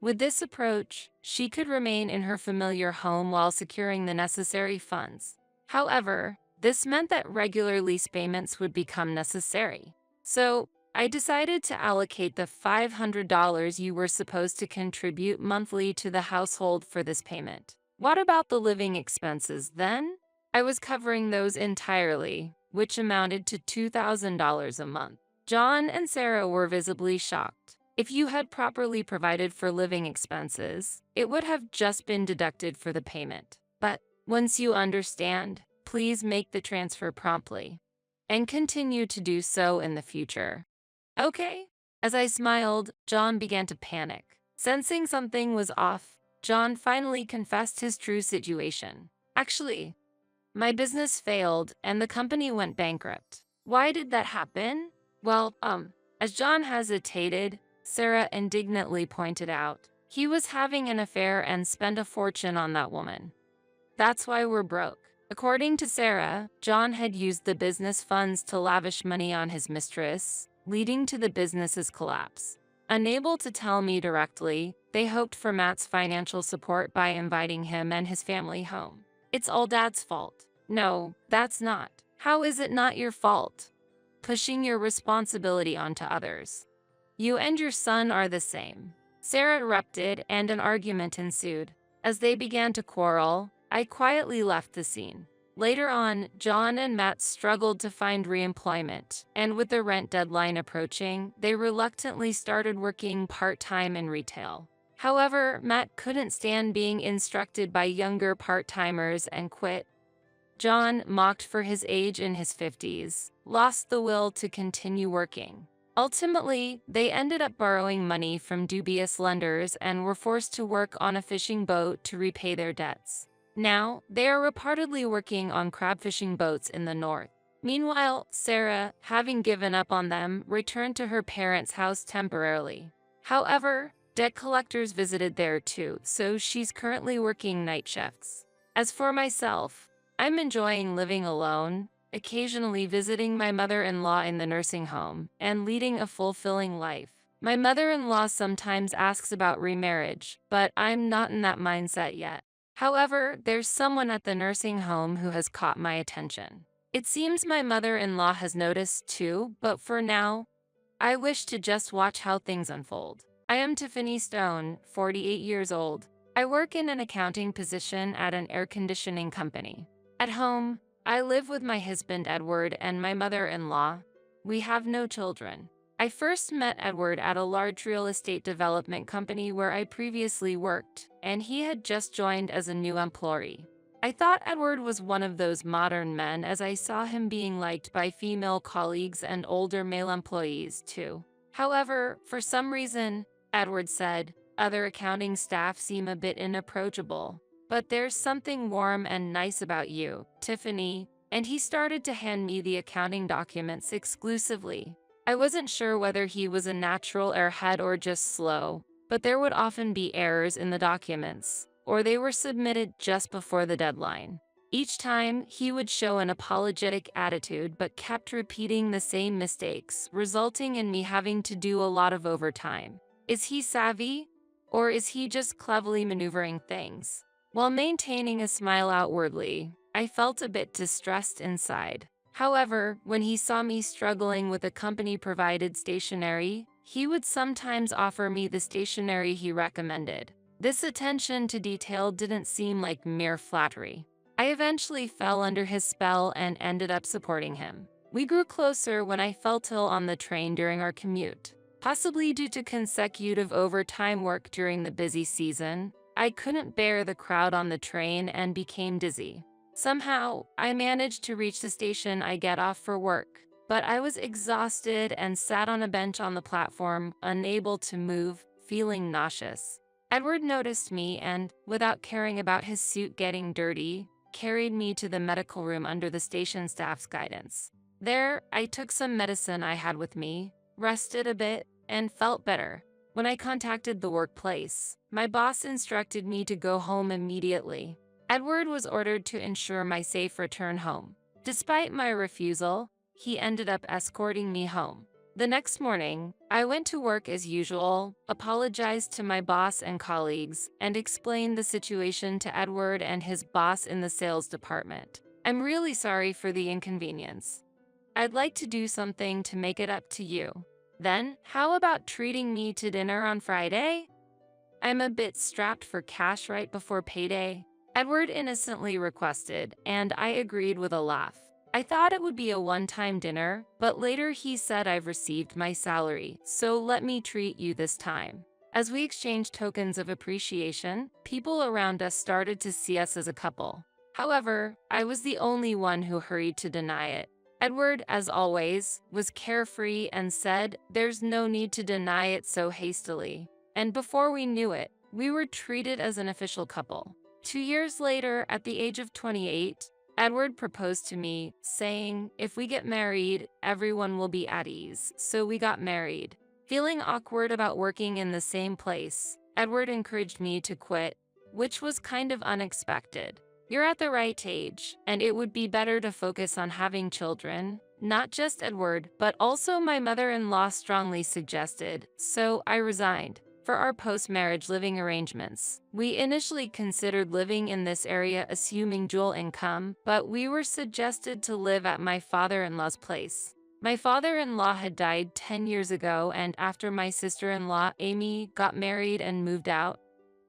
With this approach, she could remain in her familiar home while securing the necessary funds. However, this meant that regular lease payments would become necessary. So, I decided to allocate the $500 you were supposed to contribute monthly to the household for this payment. What about the living expenses then? I was covering those entirely, which amounted to $2,000 a month. John and Sarah were visibly shocked. If you had properly provided for living expenses, it would have just been deducted for the payment. But once you understand, please make the transfer promptly and continue to do so in the future. Okay? As I smiled, John began to panic. Sensing something was off, John finally confessed his true situation. "Actually, my business failed and the company went bankrupt." "Why did that happen?" Well, as John hesitated, Sarah indignantly pointed out, "He was having an affair and spent a fortune on that woman. That's why we're broke." According to Sarah, John had used the business funds to lavish money on his mistress, leading to the business's collapse. Unable to tell me directly, they hoped for Matt's financial support by inviting him and his family home. "It's all Dad's fault." "No, that's not." "How is it not your fault?" "Pushing your responsibility onto others. You and your son are the same." Sarah erupted and an argument ensued. As they began to quarrel, I quietly left the scene. Later on, John and Matt struggled to find reemployment, and with the rent deadline approaching, they reluctantly started working part-time in retail. However, Matt couldn't stand being instructed by younger part-timers and quit. John, mocked for his age in his 50s, lost the will to continue working. Ultimately, they ended up borrowing money from dubious lenders and were forced to work on a fishing boat to repay their debts. Now, they are reportedly working on crab fishing boats in the north. Meanwhile, Sarah, having given up on them, returned to her parents' house temporarily. However, debt collectors visited there too, so she's currently working night shifts. As for myself, I'm enjoying living alone, occasionally visiting my mother-in-law in the nursing home, and leading a fulfilling life. My mother-in-law sometimes asks about remarriage, but I'm not in that mindset yet. However, there's someone at the nursing home who has caught my attention. It seems my mother-in-law has noticed too, but for now, I wish to just watch how things unfold. I am Tiffany Stone, 48 years old. I work in an accounting position at an air conditioning company. At home, I live with my husband Edward and my mother-in-law. We have no children. I first met Edward at a large real estate development company where I previously worked, and he had just joined as a new employee. I thought Edward was one of those modern men as I saw him being liked by female colleagues and older male employees too. However, for some reason, Edward said, other accounting staff seem a bit inapproachable. But there's something warm and nice about you, Tiffany, and he started to hand me the accounting documents exclusively. I wasn't sure whether he was a natural airhead or just slow, but there would often be errors in the documents, or they were submitted just before the deadline. Each time, he would show an apologetic attitude but kept repeating the same mistakes, resulting in me having to do a lot of overtime. Is he savvy? Or is he just cleverly maneuvering things? While maintaining a smile outwardly, I felt a bit distressed inside. However, when he saw me struggling with a company-provided stationery, he would sometimes offer me the stationery he recommended. This attention to detail didn't seem like mere flattery. I eventually fell under his spell and ended up supporting him. We grew closer when I felt ill on the train during our commute. Possibly due to consecutive overtime work during the busy season, I couldn't bear the crowd on the train and became dizzy. Somehow, I managed to reach the station I get off for work, but I was exhausted and sat on a bench on the platform, unable to move, feeling nauseous. Edward noticed me and, without caring about his suit getting dirty, carried me to the medical room under the station staff's guidance. There, I took some medicine I had with me, rested a bit, and felt better. When I contacted the workplace, my boss instructed me to go home immediately. Edward was ordered to ensure my safe return home. Despite my refusal, he ended up escorting me home. The next morning, I went to work as usual, apologized to my boss and colleagues, and explained the situation to Edward and his boss in the sales department. I'm really sorry for the inconvenience. I'd like to do something to make it up to you. Then, how about treating me to dinner on Friday? I'm a bit strapped for cash right before payday, Edward innocently requested, and I agreed with a laugh. I thought it would be a one-time dinner, but later he said I've received my salary, so let me treat you this time. As we exchanged tokens of appreciation, people around us started to see us as a couple. However, I was the only one who hurried to deny it. Edward, as always, was carefree and said, "There's no need to deny it so hastily." And before we knew it, we were treated as an official couple. 2 years later, at the age of 28, Edward proposed to me, saying, "If we get married, everyone will be at ease." So we got married. Feeling awkward about working in the same place, Edward encouraged me to quit, which was kind of unexpected. You're at the right age, and it would be better to focus on having children. Not just Edward, but also my mother-in-law strongly suggested, so I resigned. For our post-marriage living arrangements, we initially considered living in this area assuming dual income, but we were suggested to live at my father-in-law's place. My father-in-law had died 10 years ago, and after my sister-in-law, Amy, got married and moved out,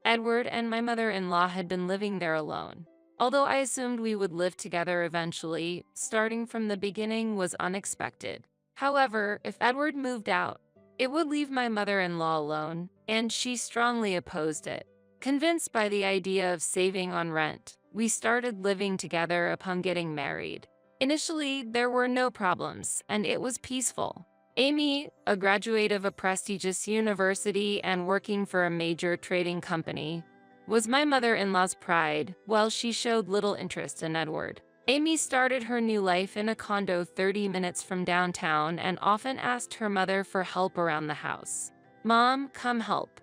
Edward and my mother-in-law had been living there alone. Although I assumed we would live together eventually, starting from the beginning was unexpected. However, if Edward moved out, it would leave my mother-in-law alone, and she strongly opposed it. Convinced by the idea of saving on rent, we started living together upon getting married. Initially, there were no problems, and it was peaceful. Amy, a graduate of a prestigious university and working for a major trading company, was my mother-in-law's pride, while she showed little interest in Edward. Amy started her new life in a condo 30 minutes from downtown and often asked her mother for help around the house. "Mom, come help.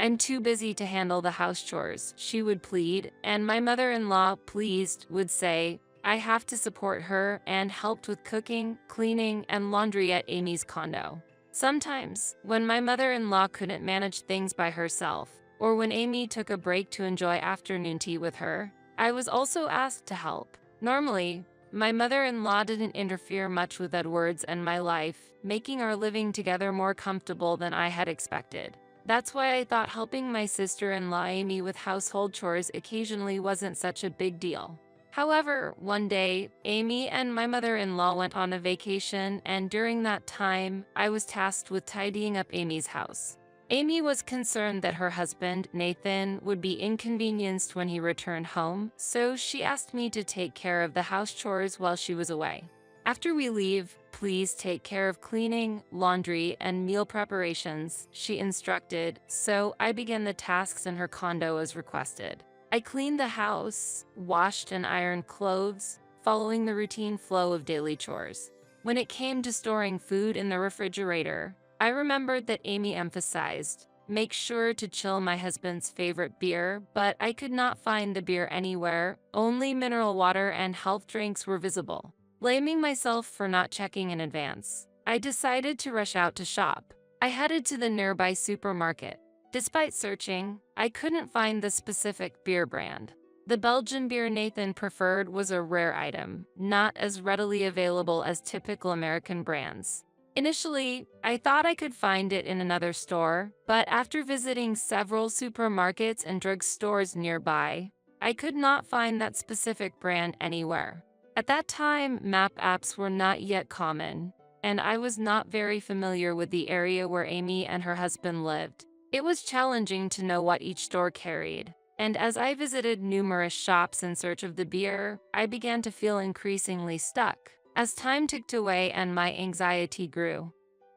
I'm too busy to handle the house chores," she would plead, and my mother-in-law, pleased, would say, "I have to support her," and helped with cooking, cleaning, and laundry at Amy's condo. Sometimes, when my mother-in-law couldn't manage things by herself, or when Amy took a break to enjoy afternoon tea with her, I was also asked to help. Normally, my mother-in-law didn't interfere much with Edward's and my life, making our living together more comfortable than I had expected. That's why I thought helping my sister-in-law Amy with household chores occasionally wasn't such a big deal. However, one day, Amy and my mother-in-law went on a vacation, and during that time, I was tasked with tidying up Amy's house. Amy was concerned that her husband, Nathan, would be inconvenienced when he returned home, so she asked me to take care of the house chores while she was away. "After we leave, please take care of cleaning, laundry, and meal preparations," she instructed, so I began the tasks in her condo as requested. I cleaned the house, washed and ironed clothes, following the routine flow of daily chores. When it came to storing food in the refrigerator, I remembered that Amy emphasized, "Make sure to chill my husband's favorite beer," but I could not find the beer anywhere, only mineral water and health drinks were visible. Blaming myself for not checking in advance, I decided to rush out to shop. I headed to the nearby supermarket. Despite searching, I couldn't find the specific beer brand. The Belgian beer Nathan preferred was a rare item, not as readily available as typical American brands. Initially, I thought I could find it in another store, but after visiting several supermarkets and drugstores nearby, I could not find that specific brand anywhere. At that time, map apps were not yet common, and I was not very familiar with the area where Amy and her husband lived. It was challenging to know what each store carried, and as I visited numerous shops in search of the beer, I began to feel increasingly stuck. As time ticked away and my anxiety grew,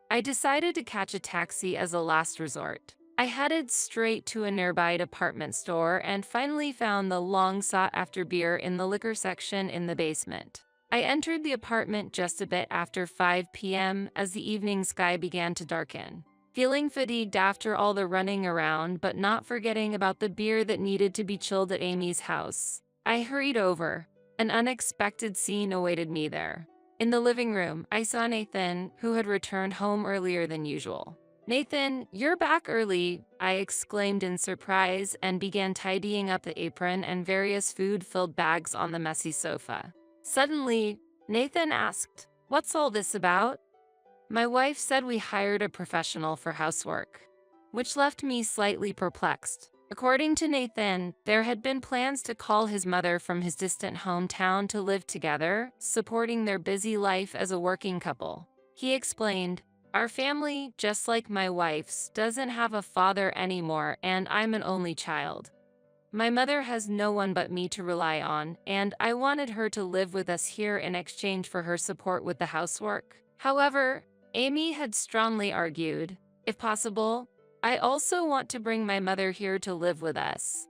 I decided to catch a taxi as a last resort. I headed straight to a nearby department store and finally found the long-sought-after beer in the liquor section in the basement. I entered the apartment just a bit after 5 p.m. as the evening sky began to darken. Feeling fatigued after all the running around but not forgetting about the beer that needed to be chilled at Amy's house, I hurried over. An unexpected scene awaited me there. In the living room, I saw Nathan, who had returned home earlier than usual. "Nathan, you're back early," I exclaimed in surprise and began tidying up the apron and various food-filled bags on the messy sofa. Suddenly, Nathan asked, "What's all this about?" My wife said we hired a professional for housework, which left me slightly perplexed. According to Nathan, there had been plans to call his mother from his distant hometown to live together, supporting their busy life as a working couple. He explained, "Our family, just like my wife's, doesn't have a father anymore, and I'm an only child. My mother has no one but me to rely on, and I wanted her to live with us here in exchange for her support with the housework." However, Amy had strongly argued, "If possible, I also want to bring my mother here to live with us.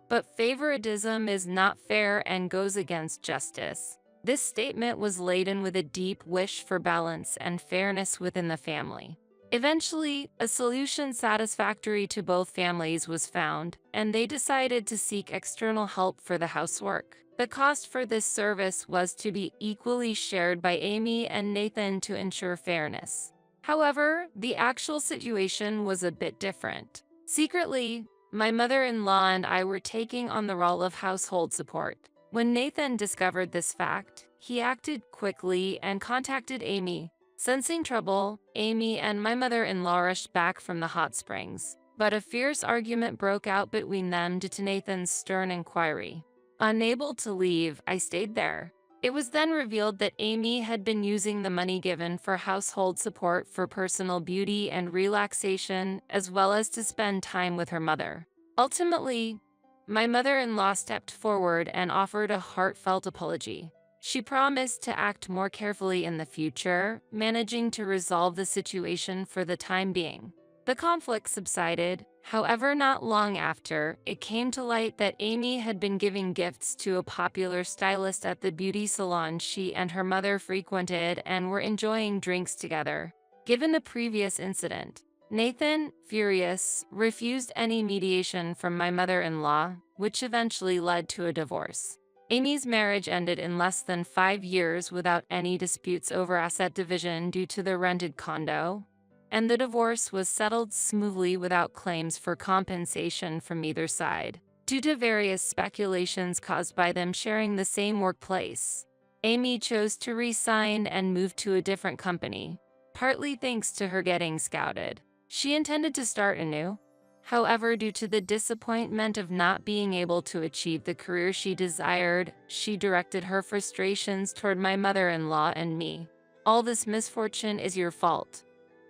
But favoritism is not fair and goes against justice." This statement was laden with a deep wish for balance and fairness within the family. Eventually, a solution satisfactory to both families was found, and they decided to seek external help for the housework. The cost for this service was to be equally shared by Amy and Nathan to ensure fairness. However, the actual situation was a bit different. Secretly, my mother-in-law and I were taking on the role of household support. When Nathan discovered this fact, he acted quickly and contacted Amy. Sensing trouble, Amy and my mother-in-law rushed back from the hot springs. but a fierce argument broke out between them due to Nathan's stern inquiry. Unable to leave, I stayed there. It was then revealed that Amy had been using the money given for household support for personal beauty and relaxation, as well as to spend time with her mother. Ultimately, my mother-in-law stepped forward and offered a heartfelt apology. She promised to act more carefully in the future, managing to resolve the situation for the time being. The conflict subsided. However, not long after, it came to light that Amy had been giving gifts to a popular stylist at the beauty salon she and her mother frequented and were enjoying drinks together. Given the previous incident, Nathan, furious, refused any mediation from my mother-in-law, which eventually led to a divorce. Amy's marriage ended in less than 5 years without any disputes over asset division due to the rented condo, and the divorce was settled smoothly without claims for compensation from either side. Due to various speculations caused by them sharing the same workplace, Amy chose to resign and move to a different company, partly thanks to her getting scouted. She intended to start anew. However, due to the disappointment of not being able to achieve the career she desired, she directed her frustrations toward my mother-in-law and me. All this misfortune is your fault.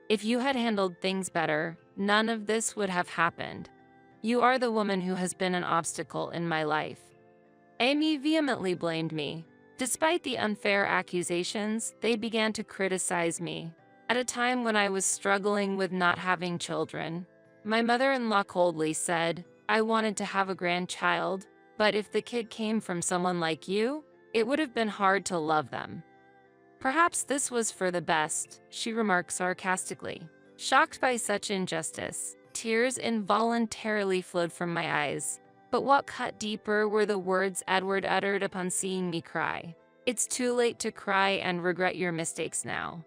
If you had handled things better, none of this would have happened. You are the woman who has been an obstacle in my life. Amy vehemently blamed me. Despite the unfair accusations, they began to criticize me. At a time when I was struggling with not having children, my mother-in-law coldly said, I wanted to have a grandchild, but if the kid came from someone like you, it would have been hard to love them. Perhaps this was for the best, she remarked sarcastically. Shocked by such injustice, tears involuntarily flowed from my eyes. But what cut deeper were the words Edward uttered upon seeing me cry. It's too late to cry and regret your mistakes now.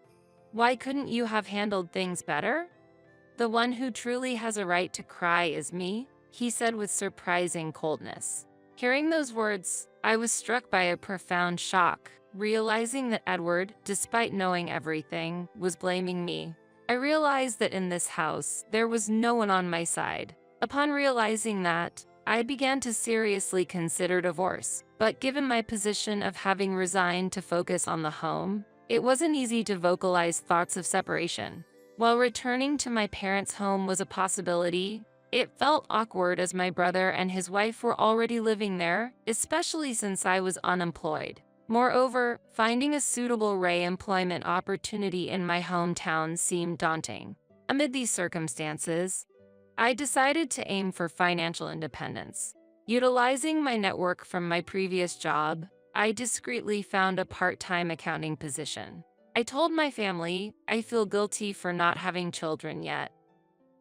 Why couldn't you have handled things better? The one who truly has a right to cry is me, he said with surprising coldness. Hearing those words, I was struck by a profound shock, realizing that Edward, despite knowing everything, was blaming me. I realized that in this house, there was no one on my side. Upon realizing that, I began to seriously consider divorce, but given my position of having resigned to focus on the home, it wasn't easy to vocalize thoughts of separation. While returning to my parents' home was a possibility, it felt awkward as my brother and his wife were already living there, especially since I was unemployed. Moreover, finding a suitable re-employment opportunity in my hometown seemed daunting. Amid these circumstances, I decided to aim for financial independence. Utilizing my network from my previous job, I discreetly found a part-time accounting position. I told my family, I feel guilty for not having children yet.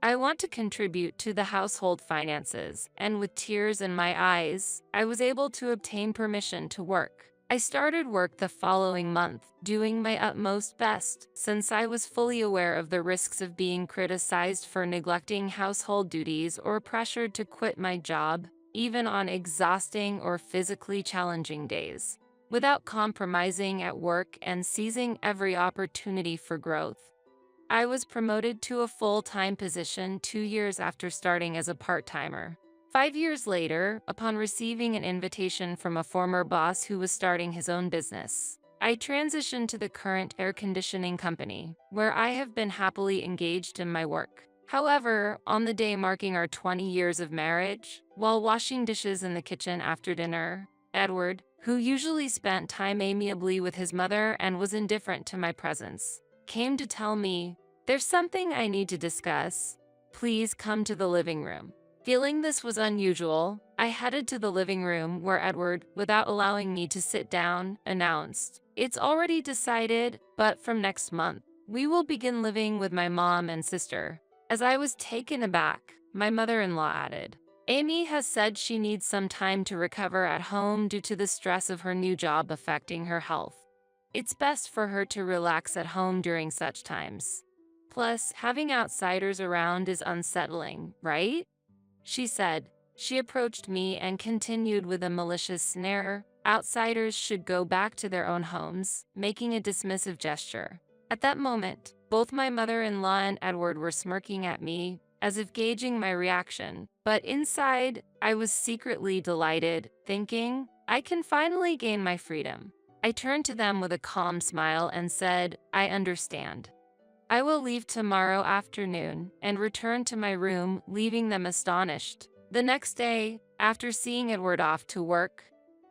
I want to contribute to the household finances, and with tears in my eyes, I was able to obtain permission to work. I started work the following month, doing my utmost best, since I was fully aware of the risks of being criticized for neglecting household duties or pressured to quit my job, even on exhausting or physically challenging days, without compromising at work and seizing every opportunity for growth. I was promoted to a full-time position 2 years after starting as a part-timer. 5 years later, upon receiving an invitation from a former boss who was starting his own business, I transitioned to the current air conditioning company, where I have been happily engaged in my work. However, on the day marking our 20 years of marriage, while washing dishes in the kitchen after dinner, Edward, who usually spent time amiably with his mother and was indifferent to my presence, came to tell me, "There's something I need to discuss. Please come to the living room." Feeling this was unusual, I headed to the living room where Edward, without allowing me to sit down, announced, "It's already decided, but from next month, we will begin living with my mom and sister." As I was taken aback, my mother-in-law added, "Amy has said she needs some time to recover at home due to the stress of her new job affecting her health. It's best for her to relax at home during such times. Plus, having outsiders around is unsettling, right?" she said. She approached me and continued with a malicious snare. Outsiders should go back to their own homes, making a dismissive gesture. At that moment, both my mother-in-law and Edward were smirking at me, as if gauging my reaction, but inside, I was secretly delighted, thinking, I can finally gain my freedom. I turned to them with a calm smile and said, I understand. I will leave tomorrow afternoon and return to my room, leaving them astonished. The next day, after seeing Edward off to work,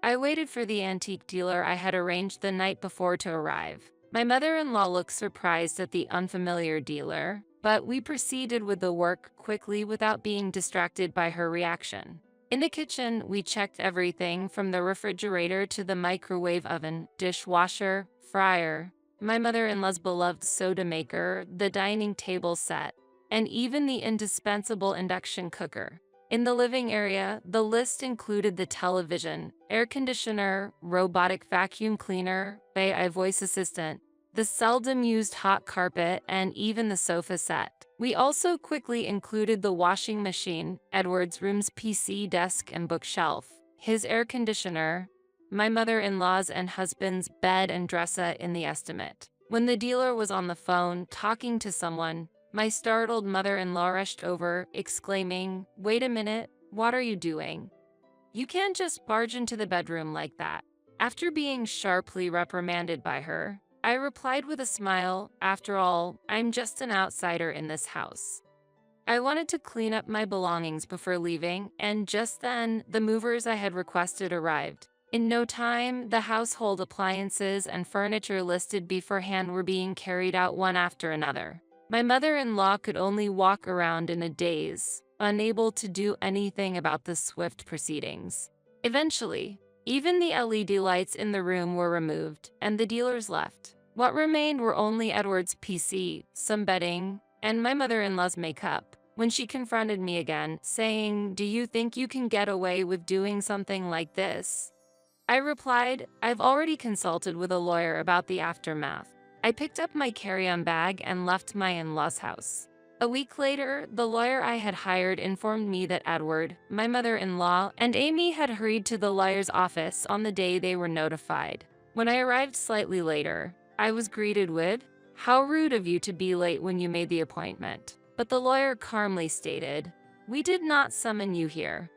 I waited for the antique dealer I had arranged the night before to arrive. My mother-in-law looked surprised at the unfamiliar dealer, but we proceeded with the work quickly without being distracted by her reaction. In the kitchen, we checked everything from the refrigerator to the microwave oven, dishwasher, fryer, my mother-in-law's beloved soda maker, the dining table set, and even the indispensable induction cooker. In the living area, the list included the television, air conditioner, robotic vacuum cleaner, AI voice assistant, the seldom-used hot carpet, and even the sofa set. We also quickly included the washing machine, Edward's room's PC desk and bookshelf, his air conditioner, my mother-in-law's and husband's bed and dresser in the estimate. When the dealer was on the phone talking to someone, my startled mother-in-law rushed over, exclaiming, Wait a minute, what are you doing? You can't just barge into the bedroom like that. After being sharply reprimanded by her, I replied with a smile, After all, I'm just an outsider in this house. I wanted to clean up my belongings before leaving, and just then, the movers I had requested arrived. In no time, the household appliances and furniture listed beforehand were being carried out one after another. My mother-in-law could only walk around in a daze, unable to do anything about the swift proceedings. Eventually, even the LED lights in the room were removed, and the dealers left. What remained were only Edward's PC, some bedding, and my mother-in-law's makeup. When she confronted me again, saying, Do you think you can get away with doing something like this? I replied, I've already consulted with a lawyer about the aftermath. I picked up my carry-on bag and left my in-laws' house. A week later, the lawyer I had hired informed me that Edward, my mother-in-law, and Amy had hurried to the lawyer's office on the day they were notified. When I arrived slightly later, I was greeted with, How rude of you to be late when you made the appointment. But the lawyer calmly stated, We did not summon you here.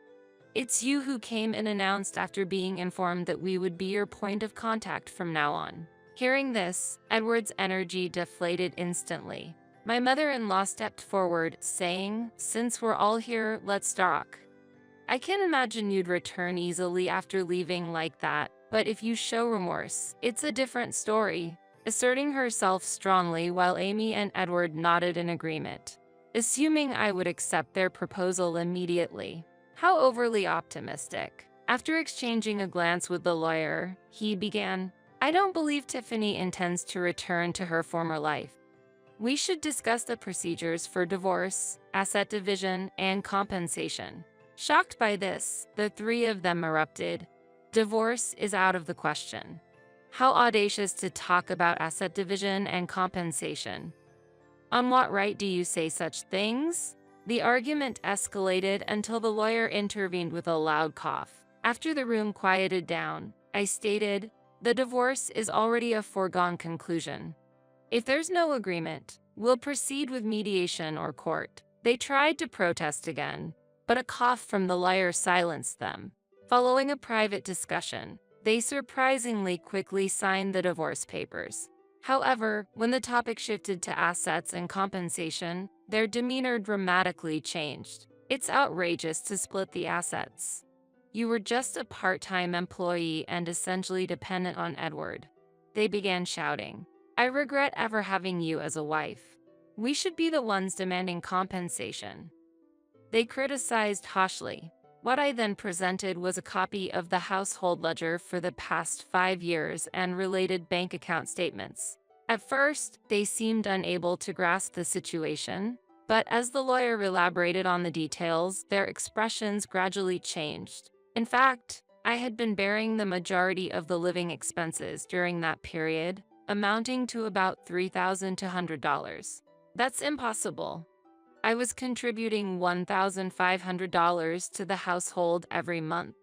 It's you who came and announced after being informed that we would be your point of contact from now on. Hearing this, Edward's energy deflated instantly. My mother-in-law stepped forward, saying, Since we're all here, let's talk. I can imagine you'd return easily after leaving like that, but if you show remorse, it's a different story. Asserting herself strongly while Amy and Edward nodded in agreement, assuming I would accept their proposal immediately. How overly optimistic. After exchanging a glance with the lawyer, he began, I don't believe Tiffany intends to return to her former life. We should discuss the procedures for divorce, asset division, and compensation. Shocked by this, the three of them erupted. Divorce is out of the question. How audacious to talk about asset division and compensation. On what right do you say such things? The argument escalated until the lawyer intervened with a loud cough. After the room quieted down, I stated, The divorce is already a foregone conclusion. If there's no agreement, we'll proceed with mediation or court. They tried to protest again, but a cough from the lawyer silenced them. Following a private discussion, they surprisingly quickly signed the divorce papers. However, when the topic shifted to assets and compensation, their demeanor dramatically changed. It's outrageous to split the assets. You were just a part-time employee and essentially dependent on Edward. They began shouting. I regret ever having you as a wife. We should be the ones demanding compensation. They criticized harshly. What I then presented was a copy of the household ledger for the past 5 years and related bank account statements. At first, they seemed unable to grasp the situation, but as the lawyer elaborated on the details, their expressions gradually changed. In fact, I had been bearing the majority of the living expenses during that period, amounting to about $3,200. That's impossible. I was contributing $1,500 to the household every month.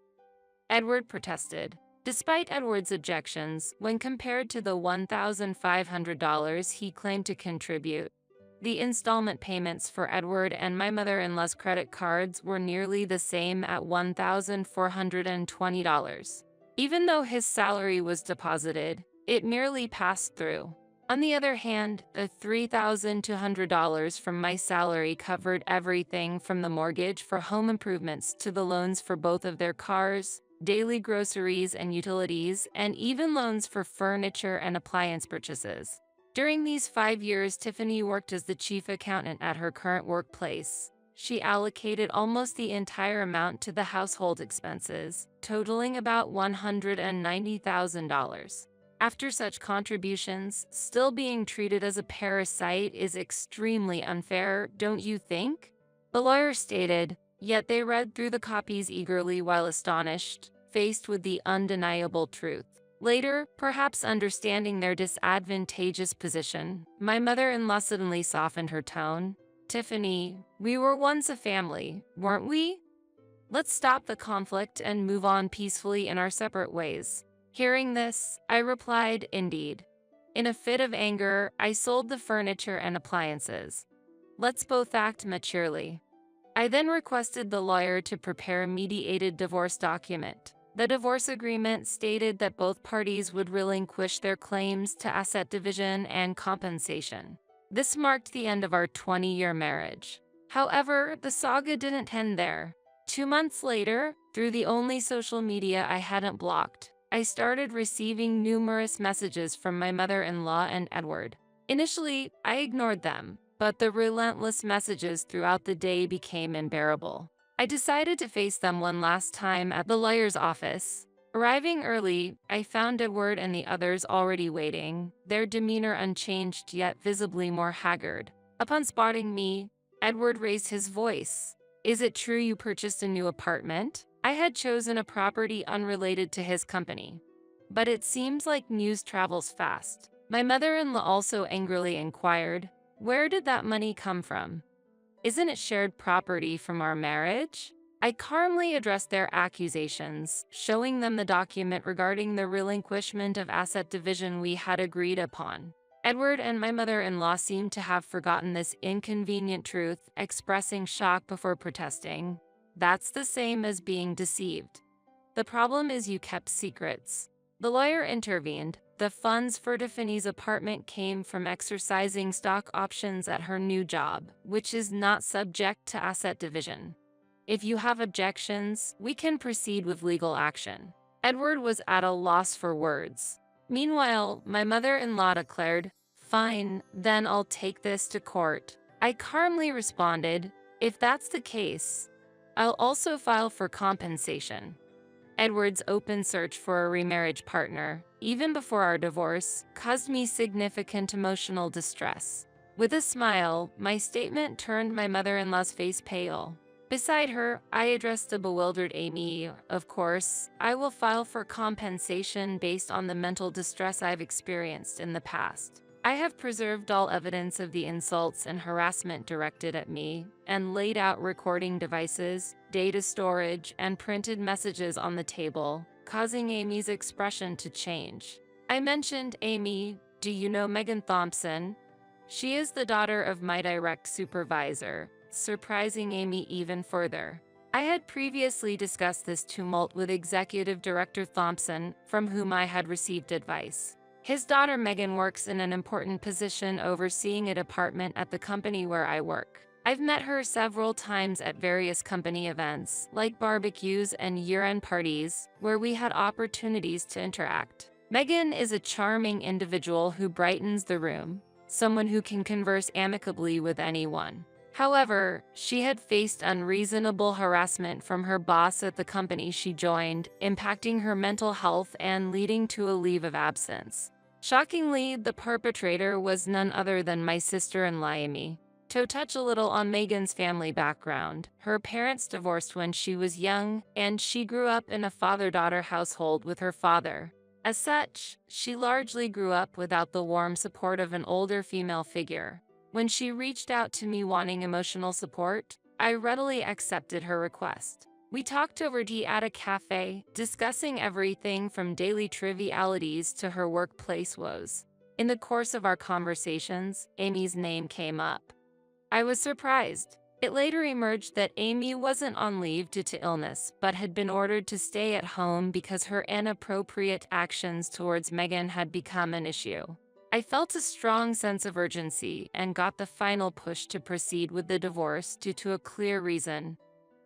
Edward protested. Despite Edward's objections, when compared to the $1,500 he claimed to contribute, The installment payments for Edward and my mother-in-law's credit cards were nearly the same at $1,420. Even though his salary was deposited, it merely passed through. On the other hand, the $3,200 from my salary covered everything from the mortgage for home improvements to the loans for both of their cars, daily groceries and utilities, and even loans for furniture and appliance purchases. During these 5 years, Tiffany worked as the chief accountant at her current workplace. She allocated almost the entire amount to the household expenses, totaling about $190,000. After such contributions, still being treated as a parasite is extremely unfair, don't you think? The lawyer stated, yet they read through the copies eagerly while astonished, faced with the undeniable truth. Later, perhaps understanding their disadvantageous position, my mother-in-law suddenly softened her tone. Tiffany, we were once a family, weren't we? Let's stop the conflict and move on peacefully in our separate ways. Hearing this, I replied, indeed. In a fit of anger, I sold the furniture and appliances. Let's both act maturely. I then requested the lawyer to prepare a mediated divorce document. The divorce agreement stated that both parties would relinquish their claims to asset division and compensation. This marked the end of our 20-year marriage. However, the saga didn't end there. 2 months later, through the only social media I hadn't blocked, I started receiving numerous messages from my mother-in-law and Edward. Initially, I ignored them, but the relentless messages throughout the day became unbearable. I decided to face them one last time at the lawyer's office. Arriving early, I found Edward and the others already waiting, their demeanor unchanged yet visibly more haggard. Upon spotting me, Edward raised his voice. Is it true you purchased a new apartment? I had chosen a property unrelated to his company. But it seems like news travels fast. My mother-in-law also angrily inquired, where did that money come from? Isn't it shared property from our marriage? I calmly addressed their accusations, showing them the document regarding the relinquishment of asset division we had agreed upon. Edward and my mother-in-law seemed to have forgotten this inconvenient truth, expressing shock before protesting. That's the same as being deceived. The problem is you kept secrets. The lawyer intervened. The funds for Tiffany's apartment came from exercising stock options at her new job, which is not subject to asset division. If you have objections, we can proceed with legal action. Edward was at a loss for words. Meanwhile, my mother-in-law declared, fine, then I'll take this to court. I calmly responded, if that's the case, I'll also file for compensation. Edward's open search for a remarriage partner, even before our divorce, caused me significant emotional distress. With a smile, my statement turned my mother-in-law's face pale. Beside her, I addressed a bewildered Amy. Of course, I will file for compensation based on the mental distress I've experienced in the past. I have preserved all evidence of the insults and harassment directed at me, and laid out recording devices, data storage, and printed messages on the table, causing Amy's expression to change. I mentioned, Amy, do you know Megan Thompson? She is the daughter of my direct supervisor, surprising Amy even further. I had previously discussed this tumult with Executive Director Thompson, from whom I had received advice. His daughter Megan works in an important position overseeing a department at the company where I work. I've met her several times at various company events, like barbecues and year-end parties, where we had opportunities to interact. Megan is a charming individual who brightens the room, someone who can converse amicably with anyone. However, she had faced unreasonable harassment from her boss at the company she joined, impacting her mental health and leading to a leave of absence. Shockingly, the perpetrator was none other than my sister-in-law Amy. To touch a little on Megan's family background, her parents divorced when she was young, and she grew up in a father-daughter household with her father. As such, she largely grew up without the warm support of an older female figure. When she reached out to me wanting emotional support, I readily accepted her request. We talked over tea at a cafe, discussing everything from daily trivialities to her workplace woes. In the course of our conversations, Amy's name came up. I was surprised. It later emerged that Amy wasn't on leave due to illness, but had been ordered to stay at home because her inappropriate actions towards Megan had become an issue. I felt a strong sense of urgency and got the final push to proceed with the divorce due to a clear reason.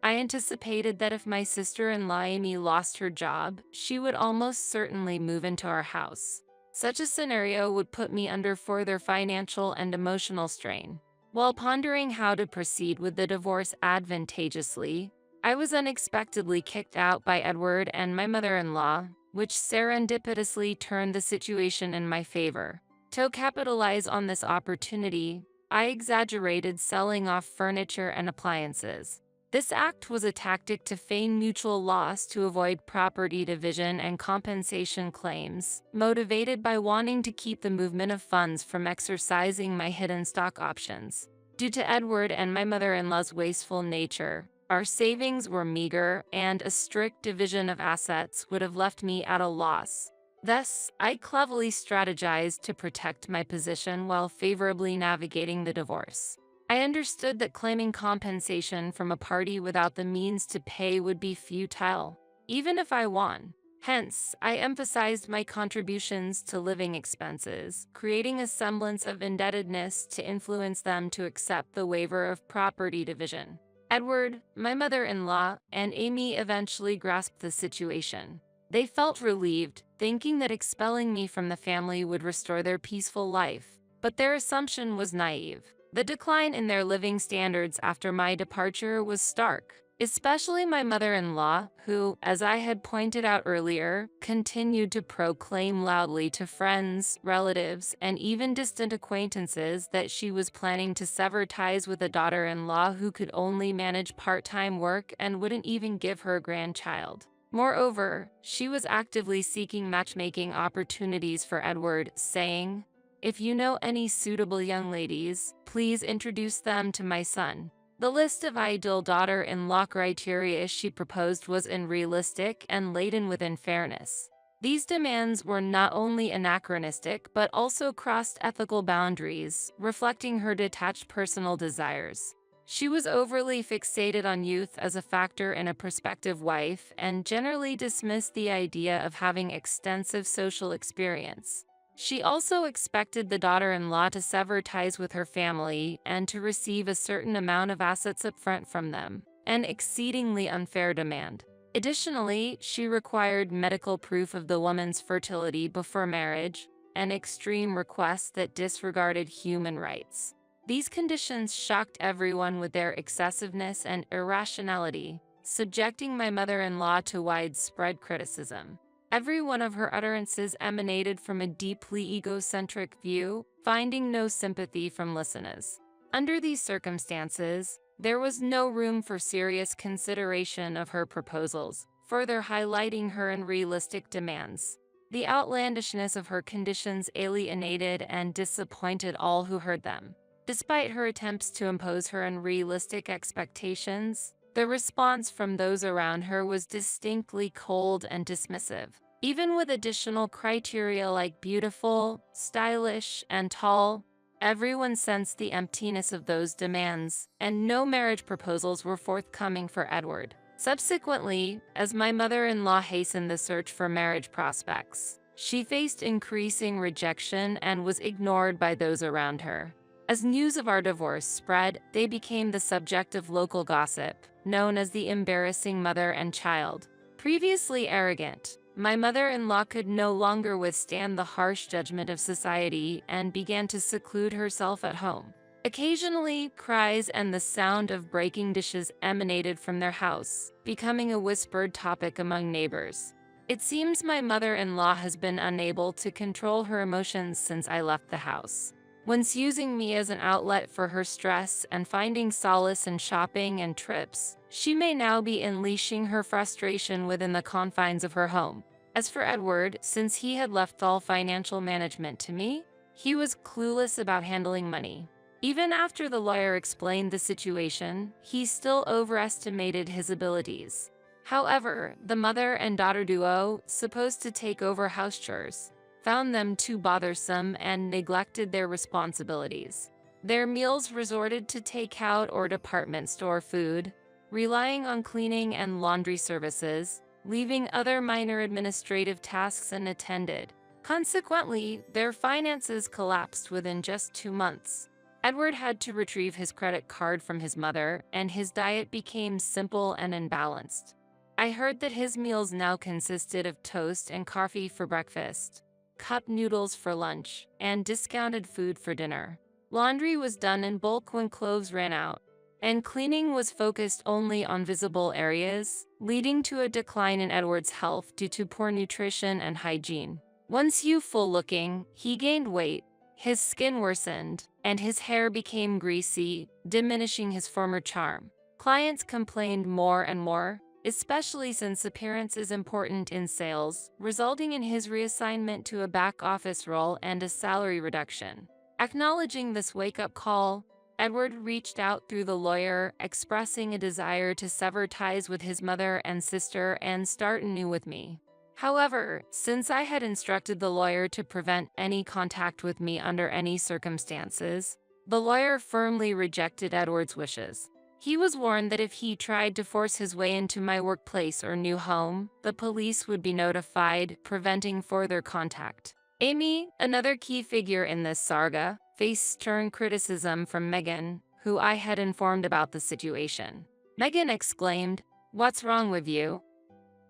I anticipated that if my sister-in-law Amy lost her job, she would almost certainly move into our house. Such a scenario would put me under further financial and emotional strain. While pondering how to proceed with the divorce advantageously, I was unexpectedly kicked out by Edward and my mother-in-law, which serendipitously turned the situation in my favor. To capitalize on this opportunity, I exaggerated selling off furniture and appliances. This act was a tactic to feign mutual loss to avoid property division and compensation claims, motivated by wanting to keep the movement of funds from exercising my hidden stock options. Due to Edward and my mother-in-law's wasteful nature, our savings were meager, and a strict division of assets would have left me at a loss. Thus, I cleverly strategized to protect my position while favorably navigating the divorce. I understood that claiming compensation from a party without the means to pay would be futile, even if I won. Hence, I emphasized my contributions to living expenses, creating a semblance of indebtedness to influence them to accept the waiver of property division. Edward, my mother-in-law, and Amy eventually grasped the situation. They felt relieved, thinking that expelling me from the family would restore their peaceful life. But their assumption was naive. The decline in their living standards after my departure was stark, especially my mother-in-law, who, as I had pointed out earlier, continued to proclaim loudly to friends, relatives, and even distant acquaintances that she was planning to sever ties with a daughter-in-law who could only manage part-time work and wouldn't even give her a grandchild. Moreover, she was actively seeking matchmaking opportunities for Edward, saying, "If you know any suitable young ladies, please introduce them to my son." The list of ideal daughter-in-law criteria she proposed was unrealistic and laden with unfairness. These demands were not only anachronistic but also crossed ethical boundaries, reflecting her detached personal desires. She was overly fixated on youth as a factor in a prospective wife and generally dismissed the idea of having extensive social experience. She also expected the daughter-in-law to sever ties with her family and to receive a certain amount of assets upfront from them, an exceedingly unfair demand. Additionally, she required medical proof of the woman's fertility before marriage, an extreme request that disregarded human rights. These conditions shocked everyone with their excessiveness and irrationality, subjecting my mother-in-law to widespread criticism. Every one of her utterances emanated from a deeply egocentric view, finding no sympathy from listeners. Under these circumstances, there was no room for serious consideration of her proposals, further highlighting her unrealistic demands. The outlandishness of her conditions alienated and disappointed all who heard them. Despite her attempts to impose her unrealistic expectations, the response from those around her was distinctly cold and dismissive. Even with additional criteria like beautiful, stylish, and tall, everyone sensed the emptiness of those demands, and no marriage proposals were forthcoming for Edward. Subsequently, as my mother-in-law hastened the search for marriage prospects, she faced increasing rejection and was ignored by those around her. As news of our divorce spread, they became the subject of local gossip, known as the embarrassing mother and child. Previously arrogant, my mother-in-law could no longer withstand the harsh judgment of society and began to seclude herself at home. Occasionally, cries and the sound of breaking dishes emanated from their house, becoming a whispered topic among neighbors. It seems my mother-in-law has been unable to control her emotions since I left the house. Once using me as an outlet for her stress and finding solace in shopping and trips, she may now be unleashing her frustration within the confines of her home. As for Edward, since he had left all financial management to me, he was clueless about handling money. Even after the lawyer explained the situation, he still overestimated his abilities. However, the mother and daughter duo, supposed to take over house chores, found them too bothersome and neglected their responsibilities. Their meals resorted to takeout or department store food, relying on cleaning and laundry services, leaving other minor administrative tasks unattended. Consequently, their finances collapsed within just 2 months. Edward had to retrieve his credit card from his mother, and his diet became simple and unbalanced. I heard that his meals now consisted of toast and coffee for breakfast, cup noodles for lunch, and discounted food for dinner. Laundry was done in bulk when clothes ran out, and cleaning was focused only on visible areas, leading to a decline in Edward's health due to poor nutrition and hygiene. Once youthful-looking, he gained weight, his skin worsened, and his hair became greasy, diminishing his former charm. Clients complained more and more, especially since appearance is important in sales, resulting in his reassignment to a back-office role and a salary reduction. Acknowledging this wake-up call, Edward reached out through the lawyer, expressing a desire to sever ties with his mother and sister and start anew with me. However, since I had instructed the lawyer to prevent any contact with me under any circumstances, the lawyer firmly rejected Edward's wishes. He was warned that if he tried to force his way into my workplace or new home, the police would be notified, preventing further contact. Amy, another key figure in this saga, faced stern criticism from Megan, who I had informed about the situation. Megan exclaimed, "What's wrong with you?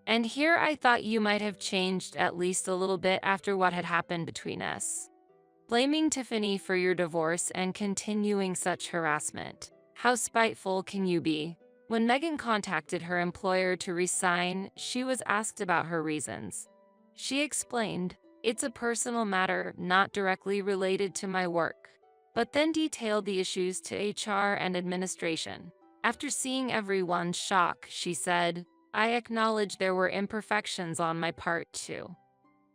And here I thought you might have changed at least a little bit after what had happened between us. Blaming Tiffany for your divorce and continuing such harassment. How spiteful can you be?" When Megan contacted her employer to resign, she was asked about her reasons. She explained, "It's a personal matter not directly related to my work," but then detailed the issues to HR and administration. After seeing everyone's shock, she said, "I acknowledge there were imperfections on my part too.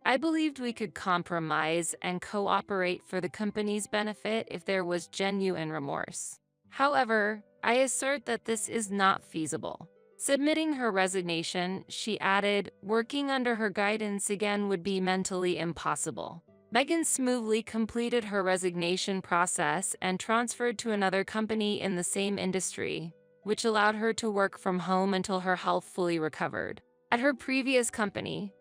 I believed we could compromise and cooperate for the company's benefit if there was genuine remorse. However, I assert that this is not feasible." Submitting her resignation, she added, "Working under her guidance again would be mentally impossible." Megan smoothly completed her resignation process and transferred to another company in the same industry, which allowed her to work from home until her health fully recovered. At her previous company,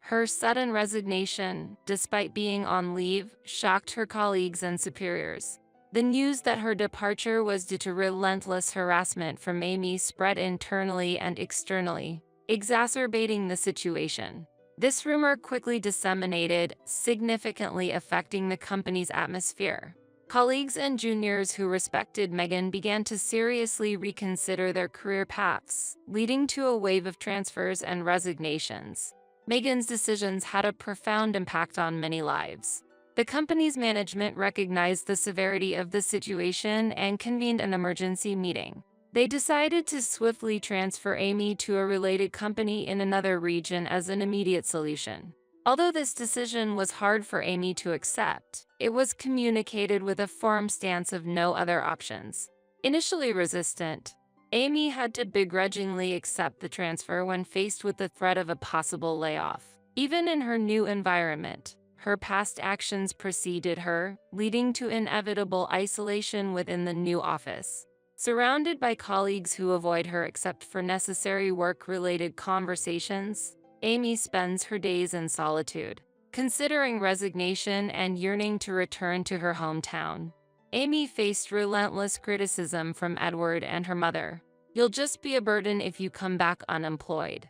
her sudden resignation, despite being on leave, shocked her colleagues and superiors. The news that her departure was due to relentless harassment from Amy spread internally and externally, exacerbating the situation. This rumor quickly disseminated, significantly affecting the company's atmosphere. Colleagues and juniors who respected Megan began to seriously reconsider their career paths, leading to a wave of transfers and resignations. Megan's decisions had a profound impact on many lives. The company's management recognized the severity of the situation and convened an emergency meeting. They decided to swiftly transfer Amy to a related company in another region as an immediate solution. Although this decision was hard for Amy to accept, it was communicated with a firm stance of no other options. Initially resistant, Amy had to begrudgingly accept the transfer when faced with the threat of a possible layoff. Even in her new environment, her past actions preceded her, leading to inevitable isolation within the new office. Surrounded by colleagues who avoid her except for necessary work-related conversations, Amy spends her days in solitude. Considering resignation and yearning to return to her hometown, Amy faced relentless criticism from Edward and her mother. "You'll just be a burden if you come back unemployed.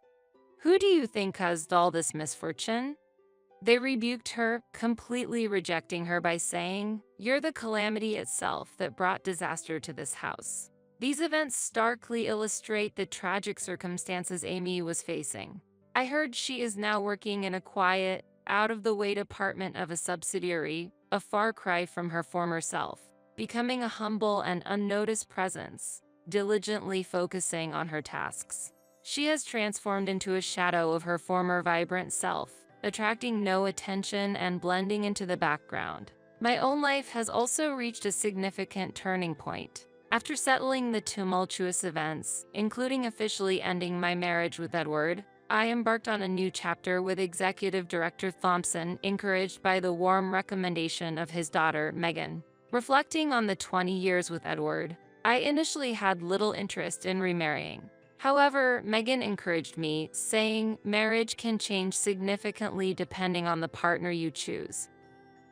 Who do you think caused all this misfortune?" They rebuked her, completely rejecting her by saying, "You're the calamity itself that brought disaster to this house." These events starkly illustrate the tragic circumstances Amy was facing. I heard she is now working in a quiet, out-of-the-way department of a subsidiary, a far cry from her former self, becoming a humble and unnoticed presence, diligently focusing on her tasks. She has transformed into a shadow of her former vibrant self, attracting no attention and blending into the background. My own life has also reached a significant turning point. After settling the tumultuous events, including officially ending my marriage with Edward, I embarked on a new chapter with Executive Director Thompson, encouraged by the warm recommendation of his daughter, Megan. Reflecting on the 20 years with Edward, I initially had little interest in remarrying. However, Megan encouraged me, saying, "Marriage can change significantly depending on the partner you choose."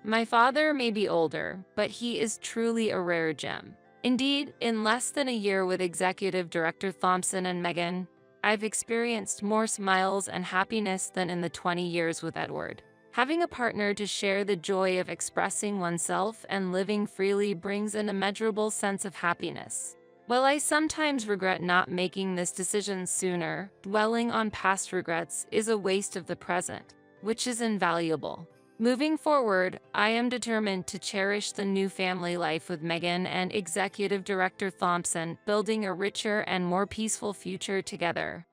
My father may be older, but he is truly a rare gem. Indeed, in less than a year with Executive Director Thompson and Megan, I've experienced more smiles and happiness than in the 20 years with Edward. Having a partner to share the joy of expressing oneself and living freely brings an immeasurable sense of happiness. While I sometimes regret not making this decision sooner, dwelling on past regrets is a waste of the present, which is invaluable. Moving forward, I am determined to cherish the new family life with Megan and Executive Director Thompson, building a richer and more peaceful future together.